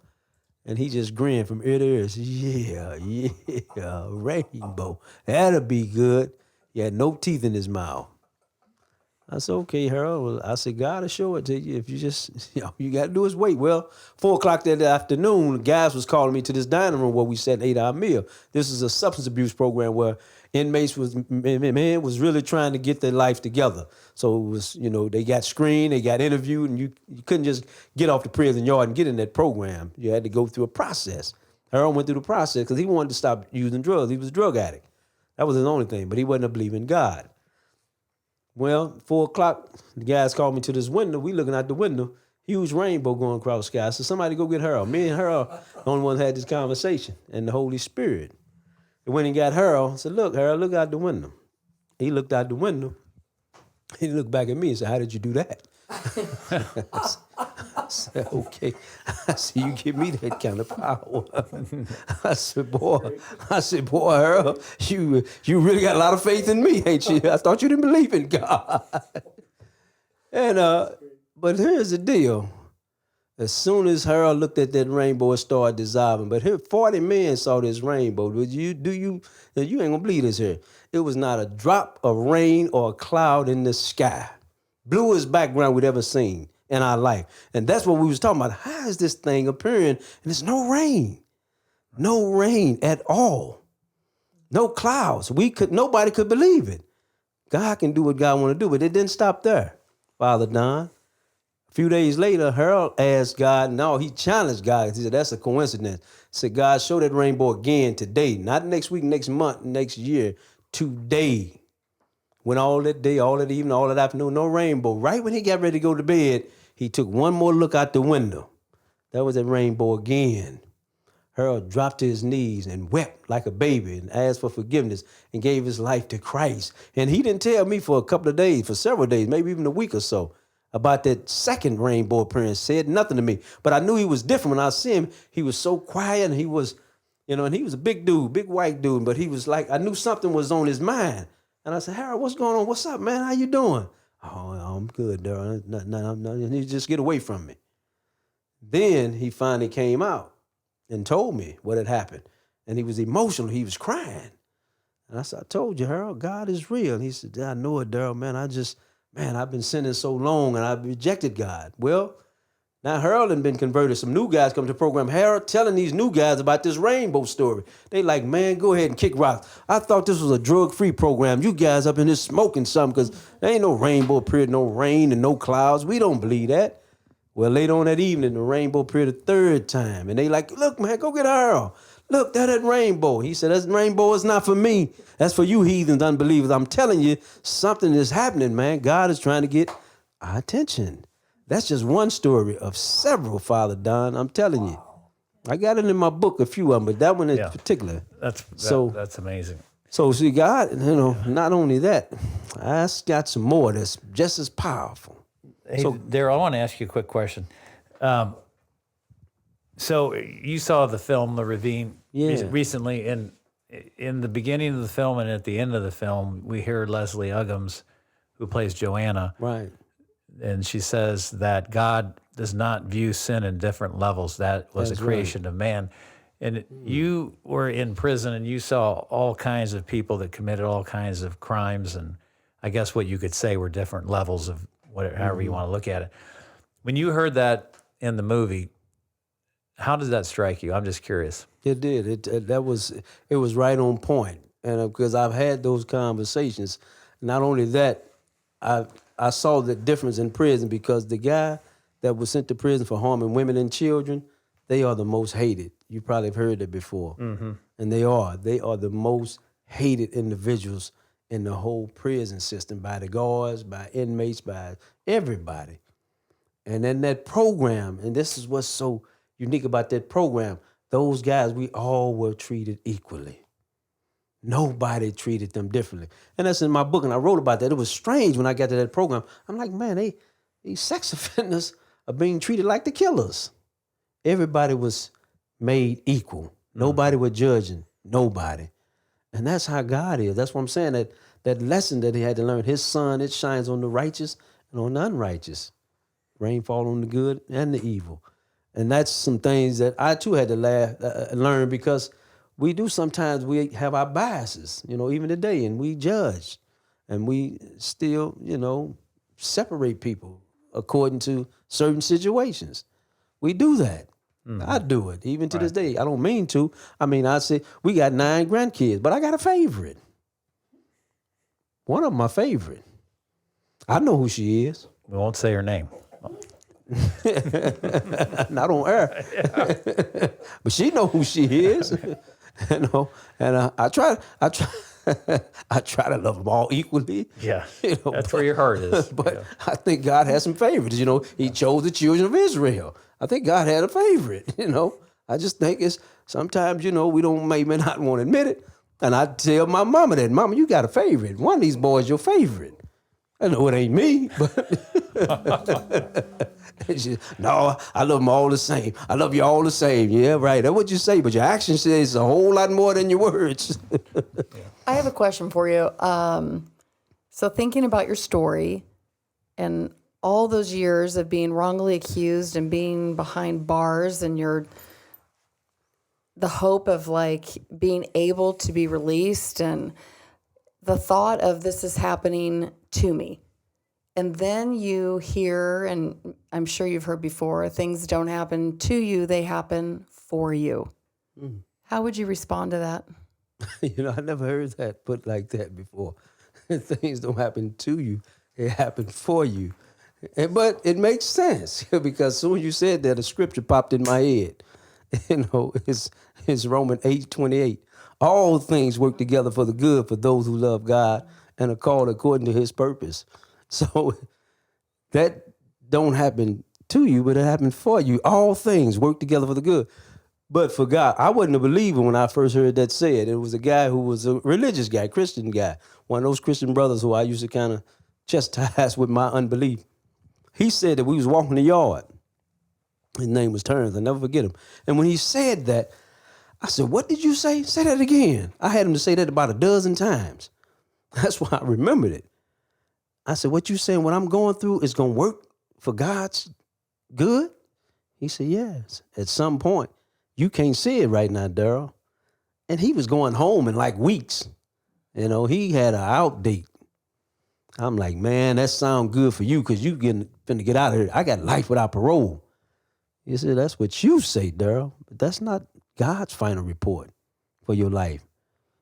S2: And he just grinned from ear to ear. He said, yeah, rainbow. That'll be good. He had no teeth in his mouth. I said, okay, Harold. Well, I said, God will show it to you if you just, you got to do is wait. Well, 4 o'clock that afternoon, guys was calling me to this dining room where we sat and ate our meal. This is a substance abuse program where inmates was really trying to get their life together. So it was, they got screened, they got interviewed, and you couldn't just get off the prison yard and get in that program. You had to go through a process. Harold went through the process because he wanted to stop using drugs. He was a drug addict. That was his only thing, but he wasn't a believing God. Well, 4 o'clock, the guys called me to this window. We looking out the window, huge rainbow going across the sky. I said, somebody go get Harold. Me and Harold, the only ones had this conversation, and the Holy Spirit. And when he got Harold, I said, look, Harold, look out the window. He looked out the window. He looked back at me and said, how did you do that? I said, okay. I said, you give me that kind of power. I said, boy, Harold, you really got a lot of faith in me, ain't you? I thought you didn't believe in God. And but here's the deal. As soon as Harold looked at that rainbow, it started dissolving. But here, 40 men saw this rainbow. You ain't gonna believe this here. It was not a drop of rain or a cloud in the sky. Bluest background we'd ever seen in our life. And that's what we was talking about. How is this thing appearing? And there's no rain. No rain at all. No clouds. Nobody could believe it. God can do what God want to do, but it didn't stop there, Father Don. A few days later, Harold asked God, he challenged God. He said, that's a coincidence. He said, God, show that rainbow again today. Not next week, next month, next year. Today. When all that day, all that evening, all that afternoon, no rainbow. Right when he got ready to go to bed, he took one more look out the window. That was that rainbow again. Harold dropped to his knees and wept like a baby and asked for forgiveness and gave his life to Christ. And he didn't tell me for a couple of days, for several days, maybe even a week or so, about that second rainbow appearance. Said nothing to me. But I knew he was different when I see him. He was so quiet and he was, and he was a big dude, big white dude, but he was like, I knew something was on his mind. And I said, Harold, what's going on? What's up, man? How you doing? Oh, I'm good, Darryl. Nothing. He just get away from me. Then he finally came out and told me what had happened. And he was emotional. He was crying. And I said, I told you, Harold, God is real. And he said, I know it, Darryl, man. I've been sinning so long and I've rejected God. Well, now Harold had been converted. Some new guys come to the program. Harold telling these new guys about this rainbow story. They like, man, go ahead and kick rocks. I thought this was a drug-free program. You guys up in here smoking something because there ain't no rainbow appeared, no rain and no clouds. We don't believe that. Well, later on that evening, the rainbow appeared a third time. And they like, look, man, go get Harold. Look, that rainbow. He said, that rainbow is not for me. That's for you heathens, unbelievers. I'm telling you, something is happening, man. God is trying to get our attention. That's just one story of several, Father Don. I'm telling you. I got it in my book, a few of them, but that one in particular.
S1: That's amazing.
S2: So see, God, not only that, I got some more that's just as powerful.
S1: Hey, Darryl, I want to ask you a quick question. So you saw the film, The Ravine, recently, and in the beginning of the film and at the end of the film, we hear Leslie Uggams, who plays Joanna.
S2: Right. And
S1: she says that God does not view sin in different levels. That was a creation of man. And you were in prison and you saw all kinds of people that committed all kinds of crimes. And I guess what you could say were different levels of however you want to look at it. When you heard that in the movie, how did that strike you? I'm just curious.
S2: It did. It was right on point. And because I've had those conversations. Not only that, I saw the difference in prison because the guy that was sent to prison for harming women and children, they are the most hated. You probably have heard that before. Mm-hmm. And they are the most hated individuals in the whole prison system by the guards, by inmates, by everybody. And then that program, and this is what's so unique about that program, those guys, we all were treated equally. Nobody treated them differently. And that's in my book, and I wrote about that. It was strange when I got to that program. I'm like, man, these sex offenders are being treated like the killers. Everybody was made equal. Nobody was judging nobody. And that's how God is. That's what I'm saying, that lesson that he had to learn. His sun, it shines on the righteous and on the unrighteous. Rain fall on the good and the evil. And that's some things that I too had to learn, because we do sometimes, we have our biases, even today, and we judge. And we still, separate people according to certain situations. We do that. I do it, even to this day. I don't mean to. I say, we got 9 grandkids, but I got a favorite. One of them my favorite. I know who she is.
S1: We won't say her name.
S2: Not on air. But she know who she is. And I try I try to love them all equally.
S1: Yeah, that's where your heart is.
S2: But I think God has some favorites. He chose the children of Israel. I think God had a favorite. I just think it's sometimes, we don't maybe not want to admit it. And I tell my mama that, Mama, you got a favorite. One of these boys your favorite. I know it ain't me, but no, I love them all the same. I love you all the same. Yeah, right. That's what you say, but your action says a whole lot more than your words.
S4: I have a question for you. So thinking about your story and all those years of being wrongly accused and being behind bars, and the hope of being able to be released, and the thought of this is happening to me. And then you hear, and I'm sure you've heard before, things don't happen to you, they happen for you. Mm. How would you respond to that?
S2: I never heard that put like that before. Things don't happen to you, they happen for you. But it makes sense, because as soon as you said that, a scripture popped in my head. It's Romans 8:28. All things work together for the good for those who love God and are called according to his purpose. So that don't happen to you, but it happened for you. All things work together for the good. But for God, I wasn't a believer when I first heard that said. It was a guy who was a religious guy, Christian guy, one of those Christian brothers who I used to kind of chastise with my unbelief. He said that we was walking the yard. His name was Terrence. I'll never forget him. And when he said that, I said, what did you say? Say that again. I had him to say that about a dozen times. That's why I remembered it. I said, what you saying, what I'm going through is going to work for God's good? He said, yes. At some point, you can't see it right now, Darryl. And he was going home in weeks. He had an out date. I'm like, man, that sound good for you, because you finna get out of here. I got life without parole. He said, that's what you say, Darryl, but that's not God's final report for your life.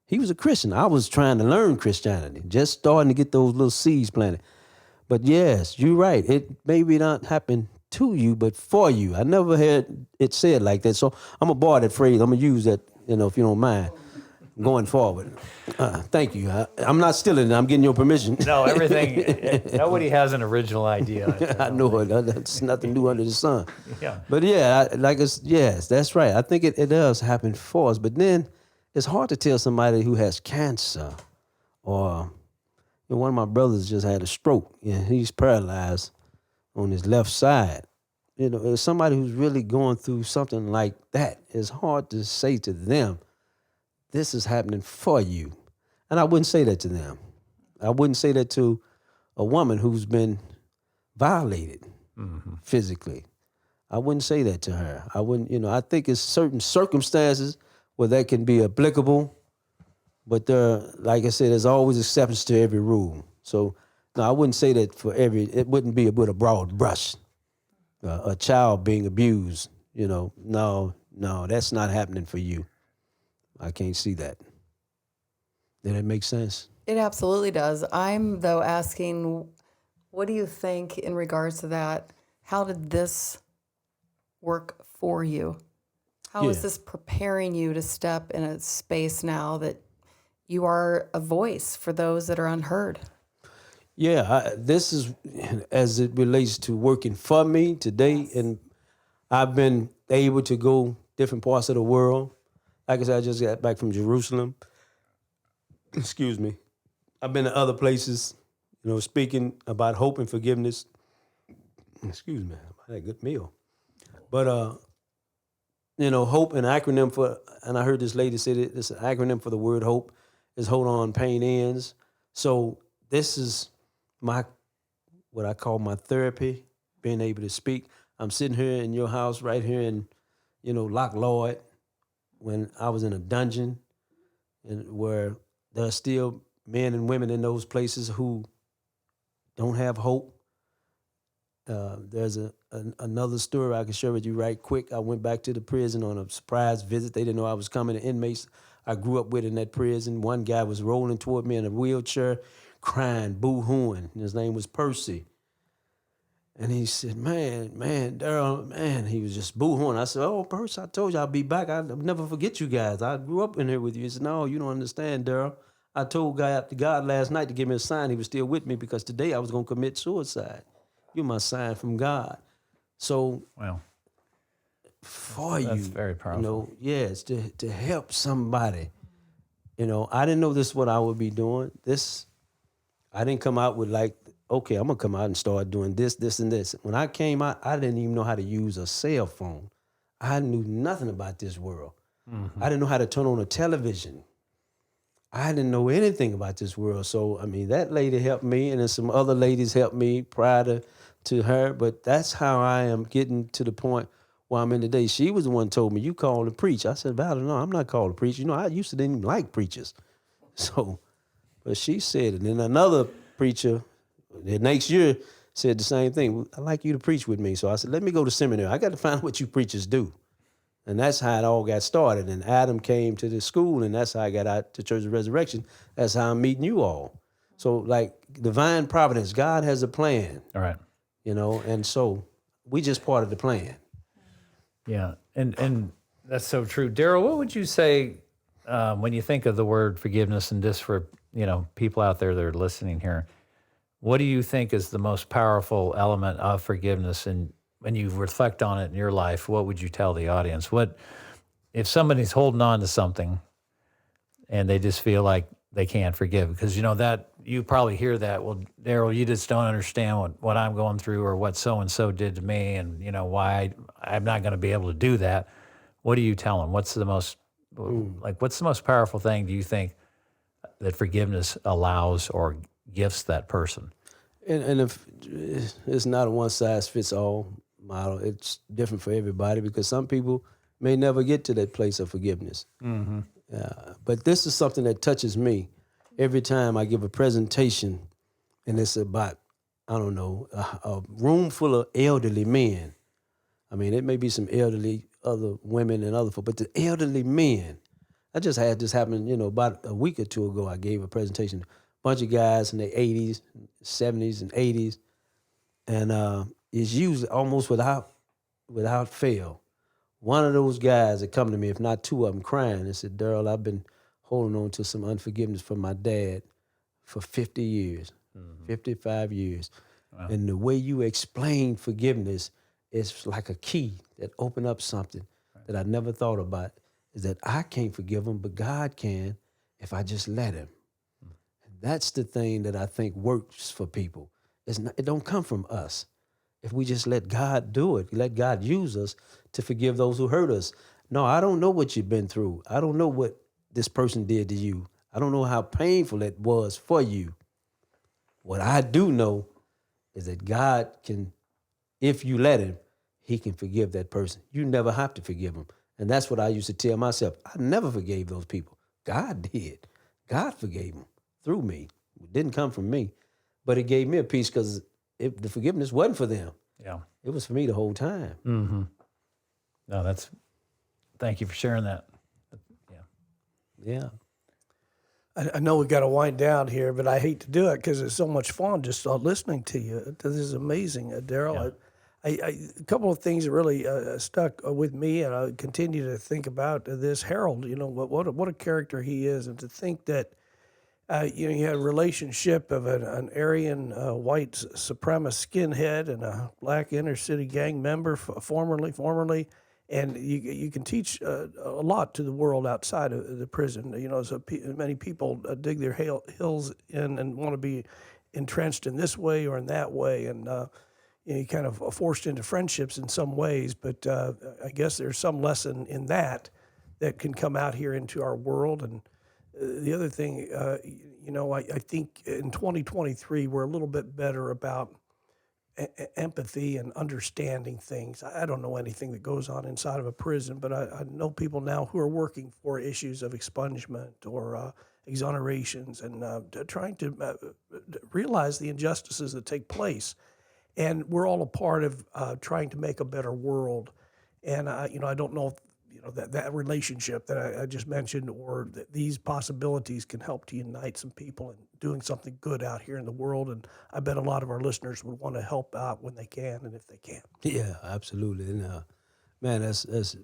S2: He was a Christian. I was trying to learn Christianity, just starting to get those little seeds planted. But yes, you're right. It maybe not happen to you, but for you. I never heard it said like that. So I'm going to borrow that phrase. I'm going to use that, if you don't mind, going forward. Thank you. I'm not stealing it. I'm getting your permission.
S1: No, everything. Nobody has an original idea.
S2: I know it. That's nothing new under the sun.
S1: Yeah.
S2: But yeah, yes, that's right. I think it does happen for us. But then it's hard to tell somebody who has cancer, or one of my brothers just had a stroke. Yeah, he's paralyzed on his left side. If somebody who's really going through something like that, it's hard to say to them, this is happening for you. And I wouldn't say that to them. I wouldn't say that to a woman who's been violated physically. I wouldn't say that to her. I wouldn't, I think it's certain circumstances where that can be applicable, but like I said, there's always exceptions to every rule. So no, I wouldn't say that it wouldn't be with a broad brush. A child being abused, no, that's not happening for you. I can't see that. Did that make sense?
S4: It absolutely does. I'm, though, asking, what do you think in regards to that? How did this work for you? How is this preparing you to step in a space now that you are a voice for those that are unheard?
S2: Yeah, this is as it relates to working for me today. Yes. And I've been able to go different parts of the world. Like I said, I just got back from Jerusalem. Excuse me. I've been to other places, speaking about hope and forgiveness. Excuse me, I had a good meal. But, hope, an acronym for, and I heard this lady say that it's an acronym for the word hope, is hold on, pain ends. So this is what I call my therapy, being able to speak. I'm sitting here in your house right here in, Loch Lloyd, when I was in a dungeon, and where there are still men and women in those places who don't have hope. There's another story I can share with you right quick. I went back to the prison on a surprise visit. They didn't know I was coming. The inmates I grew up with in that prison, one guy was rolling toward me in a wheelchair, crying, boo-hooing. His name was Percy. And he said, man, Darryl, man, he was just boo-hooing. I said, oh, Percy, I told you I'll be back. I'll never forget you guys. I grew up in here with you. He said, no, you don't understand, Darryl. I told God last night to give me a sign he was still with me because today I was going to commit suicide. You're my sign from God. So,
S1: Wow.
S2: For
S1: That's
S2: you,
S1: very powerful.
S2: yes, to help somebody. I didn't know this is what I would be doing. I didn't come out with like, okay, I'm going to come out and start doing this, this, and this. When I came out, I didn't even know how to use a cell phone. I knew nothing about this world. Mm-hmm. I didn't know how to turn on a television. I didn't know anything about this world. So, that lady helped me, and then some other ladies helped me prior to her. But that's how I am getting to the point where I'm in today. She was the one who told me, you called to preach. I said, Val, no, I'm not called to preach. I used to didn't even like preachers. So, but she said it. And then another preacher the next year said the same thing. I'd like you to preach with me. So I said, let me go to seminary. I got to find out what you preachers do. And that's how it all got started. And Adam came to the school, and that's how I got out to Church of Resurrection. That's how I'm meeting you all. So, like, divine providence, God has a plan.
S1: All right.
S2: And so we just part of the plan.
S1: Yeah, and that's so true. Darryl, what would you say when you think of the word forgiveness, and just for, people out there that are listening here, what do you think is the most powerful element of forgiveness? And when you reflect on it in your life, what would you tell the audience? What if somebody's holding on to something and they just feel like they can't forgive? Because that you probably hear that. Well, Darryl, you just don't understand what I'm going through, or what so and so did to me, and why I'm not going to be able to do that. What do you tell them? What's the most powerful thing do you think that forgiveness allows or gifts that person?
S2: And if it's not a one-size-fits-all model, it's different for everybody, because some people may never get to that place of forgiveness. Mm-hmm. But this is something that touches me every time I give a presentation, and it's about, a room full of elderly men. It may be some elderly other women and other folk, but the elderly men. I just had this happen, about a week or two ago. I gave a presentation, a bunch of guys in their 80s, 70s, and 80s, and it's usually almost without fail. One of those guys that come to me, if not two of them, crying and said, Darryl, I've been holding on to some unforgiveness from my dad for 50 years, 55 years. Wow. And the way you explain forgiveness is like a key that opened up something that I never thought about, is that I can't forgive him, but God can if I just let him. That's the thing that I think works for people. It don't come from us. If we just let God do it, let God use us to forgive those who hurt us. No, I don't know what you've been through. I don't know what this person did to you. I don't know how painful it was for you. What I do know is that God can, if you let him, he can forgive that person. You never have to forgive him. And that's what I used to tell myself. I never forgave those people. God did. God forgave them through me. It didn't come from me. But it gave me a peace, because the forgiveness wasn't for them.
S1: Yeah.
S2: It was for me the whole time.
S1: Mm-hmm. No, thank you for sharing that.
S2: Yeah.
S3: I know we got to wind down here, but I hate to do it because it's so much fun just listening to you. This is amazing, Darryl. Yeah. A couple of things that really stuck with me, and I continue to think about this. Harold, what a character he is, and to think that you had a relationship of an Aryan white supremacist skinhead and a black inner city gang member formerly, And you can teach a lot to the world outside of the prison. You know, so many people dig their heels in and want to be entrenched in this way or in that way, and you kind of are forced into friendships in some ways. But I guess there's some lesson in that can come out here into our world. And the other thing, you know, I think in 2023 we're a little bit better about empathy and understanding things. I don't know anything that goes on inside of a prison, but I know people now who are working for issues of expungement or exonerations and trying to realize the injustices that take place. And we're all a part of trying to make a better world. And you know, I don't know if that relationship that I just mentioned, or that these possibilities can help to unite some people in doing something good out here in the world. And I bet a lot of our listeners would want to help out when they can and if they can.
S2: Yeah, absolutely. And man, that's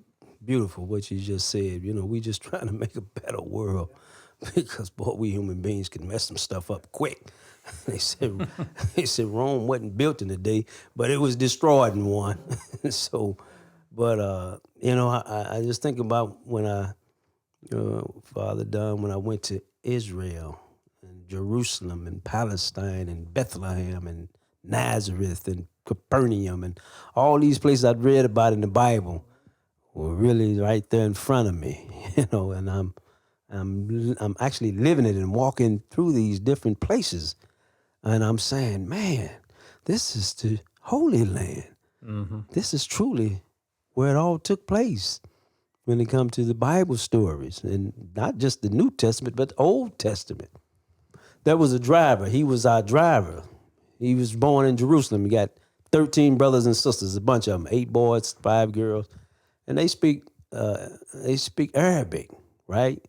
S2: beautiful what you just said. You know, we just trying to make a better world because boy, we human beings can mess some stuff up quick. They said Rome wasn't built in a day, but it was destroyed in one. So. But, you know, I just think about when Father Dunn, when I went to Israel and Jerusalem and Palestine and Bethlehem and Nazareth and Capernaum and all these places I'd read about in the Bible were really right there in front of me, you know, and I'm actually living it and walking through these different places. And I'm saying, man, this is the Holy Land. Mm-hmm. This is truly where it all took place when it comes to the Bible stories, and not just the New Testament, but the Old Testament. There was a driver. He was our driver. He was born in Jerusalem. He got 13 brothers and sisters, a bunch of them, 8 boys, 5 girls, and they speak Arabic, right?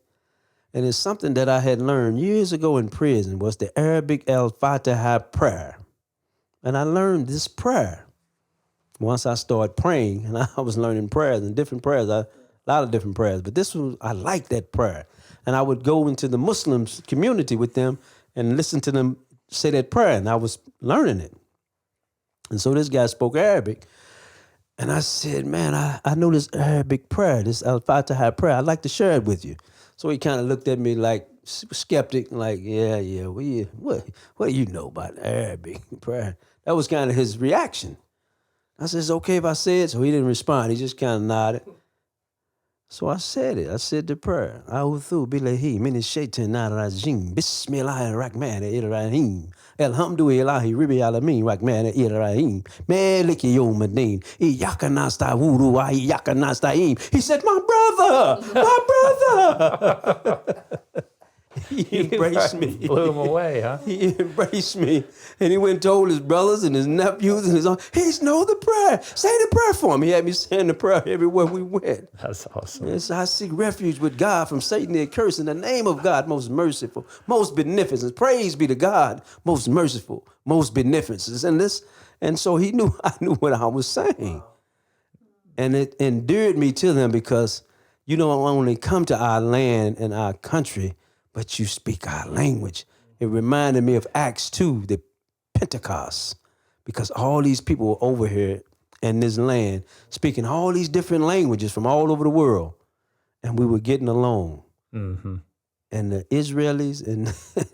S2: And it's something that I had learned years ago in prison was the Arabic al-Fatiha prayer. And I learned this prayer once I started praying, and I was learning prayers and different prayers, a lot of different prayers. But this one, I liked that prayer. And I would go into the Muslims community with them and listen to them say that prayer, and I was learning it. And so this guy spoke Arabic, and I said, man, I know this Arabic prayer, this Al-Fatiha prayer. I'd like to share it with you. So he kind of looked at me like skeptic, like, yeah, what do you know about Arabic prayer? That was kind of his reaction. I said, it's okay if I say it? So he didn't respond. He just kind of nodded. So I said it. I said the prayer. A'udhu billahi minash shaitanir rajim. Bismillahir rahmanir rahim. Alhamdulillahi rabbil alamin rahmanir rahim. Maliki yawmiddin. Iyyaka nasta'inu wa iyyaka nasta'in. He said, my brother. He embraced me.
S1: Blew him away, huh?
S2: He embraced me. And he went and told his brothers and his nephews and his own, he's know the prayer. Say the prayer for him. He had me saying the prayer everywhere we went.
S1: That's awesome.
S2: Yes, I seek refuge with God from Satan the accursed in the name of God, most merciful, most beneficent. Praise be to God, most merciful, most beneficent. And so I knew what I was saying. And it endeared me to them because you don't only come to our land and our country, but you speak our language. It reminded me of Acts 2, the Pentecost, because all these people were over here in this land speaking all these different languages from all over the world, and we were getting along. Mm-hmm. And the Israelis and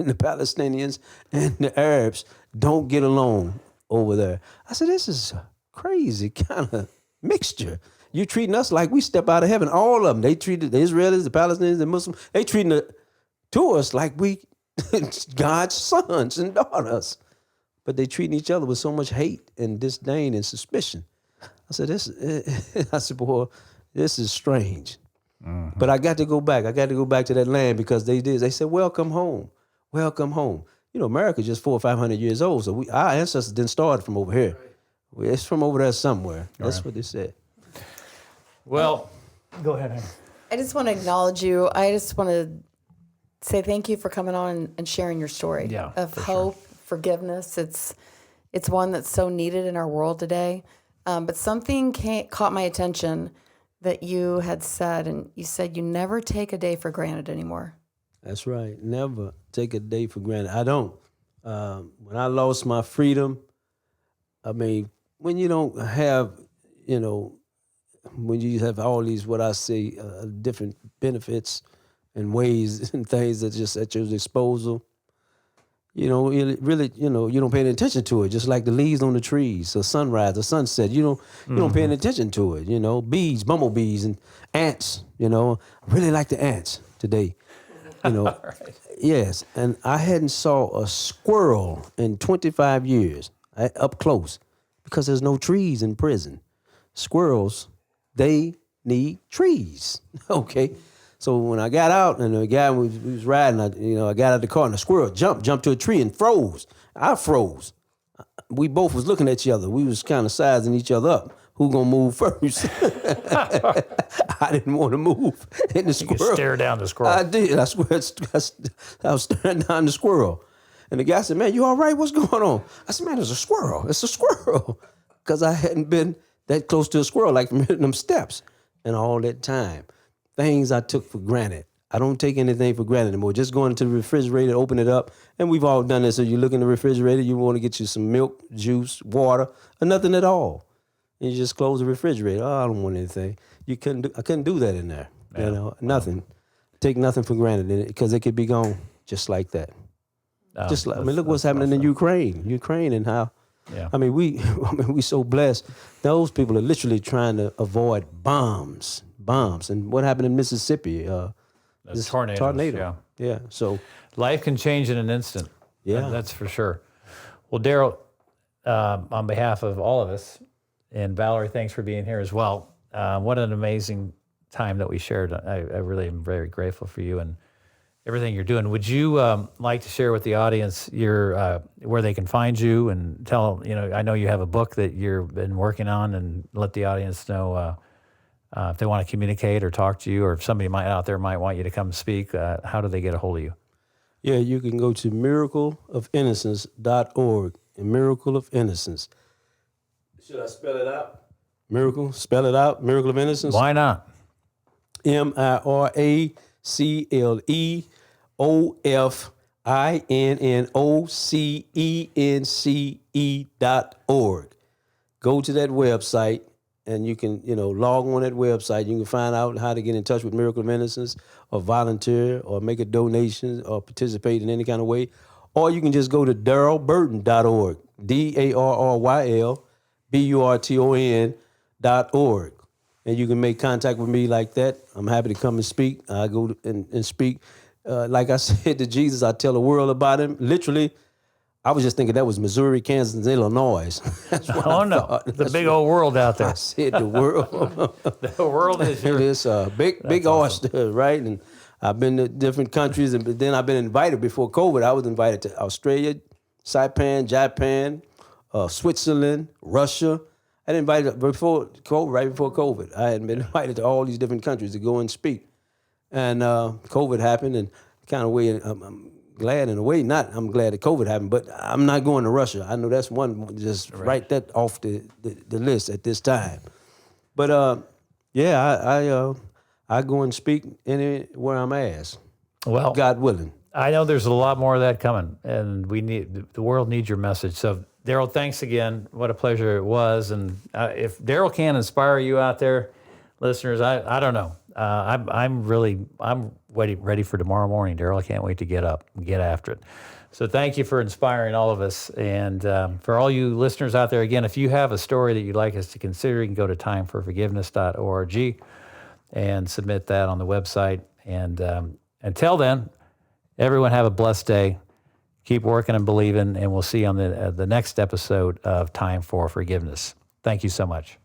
S2: the Palestinians and the Arabs don't get along over there. I said, this is a crazy kind of mixture. You're treating us like we step out of heaven. All of them, they treated the Israelis, the Palestinians, the Muslims, they treating to us like we God's sons and daughters. But they treating each other with so much hate and disdain and suspicion. I said, boy, this is strange. Mm-hmm. But I got to go back. I got to go back to that land because they did. They said, welcome home. Welcome home. You know, America's just 400 or 500 years old. So our ancestors didn't start from over here. Right. It's from over there somewhere. That's what they said.
S1: Well, go ahead, Henry.
S4: I just want to acknowledge you. I just want to say thank you for coming on and sharing your story of hope, forgiveness. It's one that's so needed in our world today. But something caught my attention that you had said, and you said you never take a day for granted anymore. That's
S2: right. Never take a day for granted. I don't. When I lost my freedom, I mean, when you don't have, when you have all these, what I say, different benefits and ways and things that just at your disposal, you know, it really, you know, you don't pay any attention to it. Just like the leaves on the trees, the sunrise, the sunset, you don't pay any attention to it. You know, bees, bumblebees, and ants. You know, I really like the ants today. You know, right. Yes, and I hadn't saw a squirrel in 25 years up close because there's no trees in prison. Squirrels, they need trees. Okay. So when I got out and the guy was riding, I got out of the car and the squirrel jumped to a tree and froze. I froze. We both was looking at each other. We was kind of sizing each other up. Who gonna move first? I didn't want to move. And the squirrel.
S1: You stare down the squirrel.
S2: I did. I swear, I was staring down the squirrel. And the guy said, "Man, you all right? What's going on?" I said, "Man, there's a squirrel. It's a squirrel." Because I hadn't been that close to a squirrel, like from hitting them steps. And all that time, things I took for granted. I don't take anything for granted anymore. Just going to the refrigerator, open it up, and we've all done this. So you look in the refrigerator, you want to get you some milk, juice, water, or nothing at all. And you just close the refrigerator. Oh, I don't want anything. I couldn't do that in there. Yeah. You know, nothing. Take nothing for granted in it because it could be gone just like that. Just like, look what's happening in Ukraine and how. Yeah. I mean, we so blessed. Those people are literally trying to avoid bombs. And what happened in Mississippi?
S1: This tornado.
S2: Yeah. So
S1: life can change in an instant.
S2: Yeah.
S1: That's for sure. Well, Darryl, on behalf of all of us, and Valerie, thanks for being here as well. What an amazing time that we shared. I really am very grateful for you and everything you're doing. Would you like to share with the audience where they can find you and tell, I know you have a book that you've been working on, and let the audience know if they want to communicate or talk to you, or if somebody out there might want you to come speak, how do they get a hold of you?
S2: Yeah, you can go to miracleofinnocence.org, and Miracle of Innocence. Should I spell it out? Spell it out, Miracle of Innocence?
S1: Why not?
S2: miracleofinnocence.org. Go to that website, and you can, log on that website. You can find out how to get in touch with Miracle of Innocence, or volunteer, or make a donation, or participate in any kind of way. Or you can just go to darrylburton.org, DARRYLBURTON.org. And you can make contact with me like that. I'm happy to come and speak. I go and speak. Like I said to Jesus, I tell the world about him. Literally, I was just thinking that was Missouri, Kansas, and Illinois. That's what I thought.
S1: The big old world out there.
S2: I said the world.
S1: The world is your...
S2: It is a big oyster, right? And I've been to different countries, and then I've been invited before COVID. I was invited to Australia, Saipan, Japan, Switzerland, Russia. I been invited before COVID, right before COVID. I had been invited to all these different countries to go and speak. And COVID happened, and kind of way, I'm glad in a way. I'm glad that COVID happened, but I'm not going to Russia. I know that's one, just write that off the list at this time. But I go and speak anywhere I'm asked. Well, God willing.
S1: I know there's a lot more of that coming, and the world needs your message. So, Darryl, thanks again. What a pleasure it was. And if Darryl can inspire you out there, listeners, I don't know. I'm ready for tomorrow morning, Darryl. I can't wait to get up and get after it. So thank you for inspiring all of us. And for all you listeners out there, again, if you have a story that you'd like us to consider, you can go to timeforforgiveness.org and submit that on the website. And until then, everyone have a blessed day. Keep working and believing, and we'll see you on the next episode of Time for Forgiveness. Thank you so much.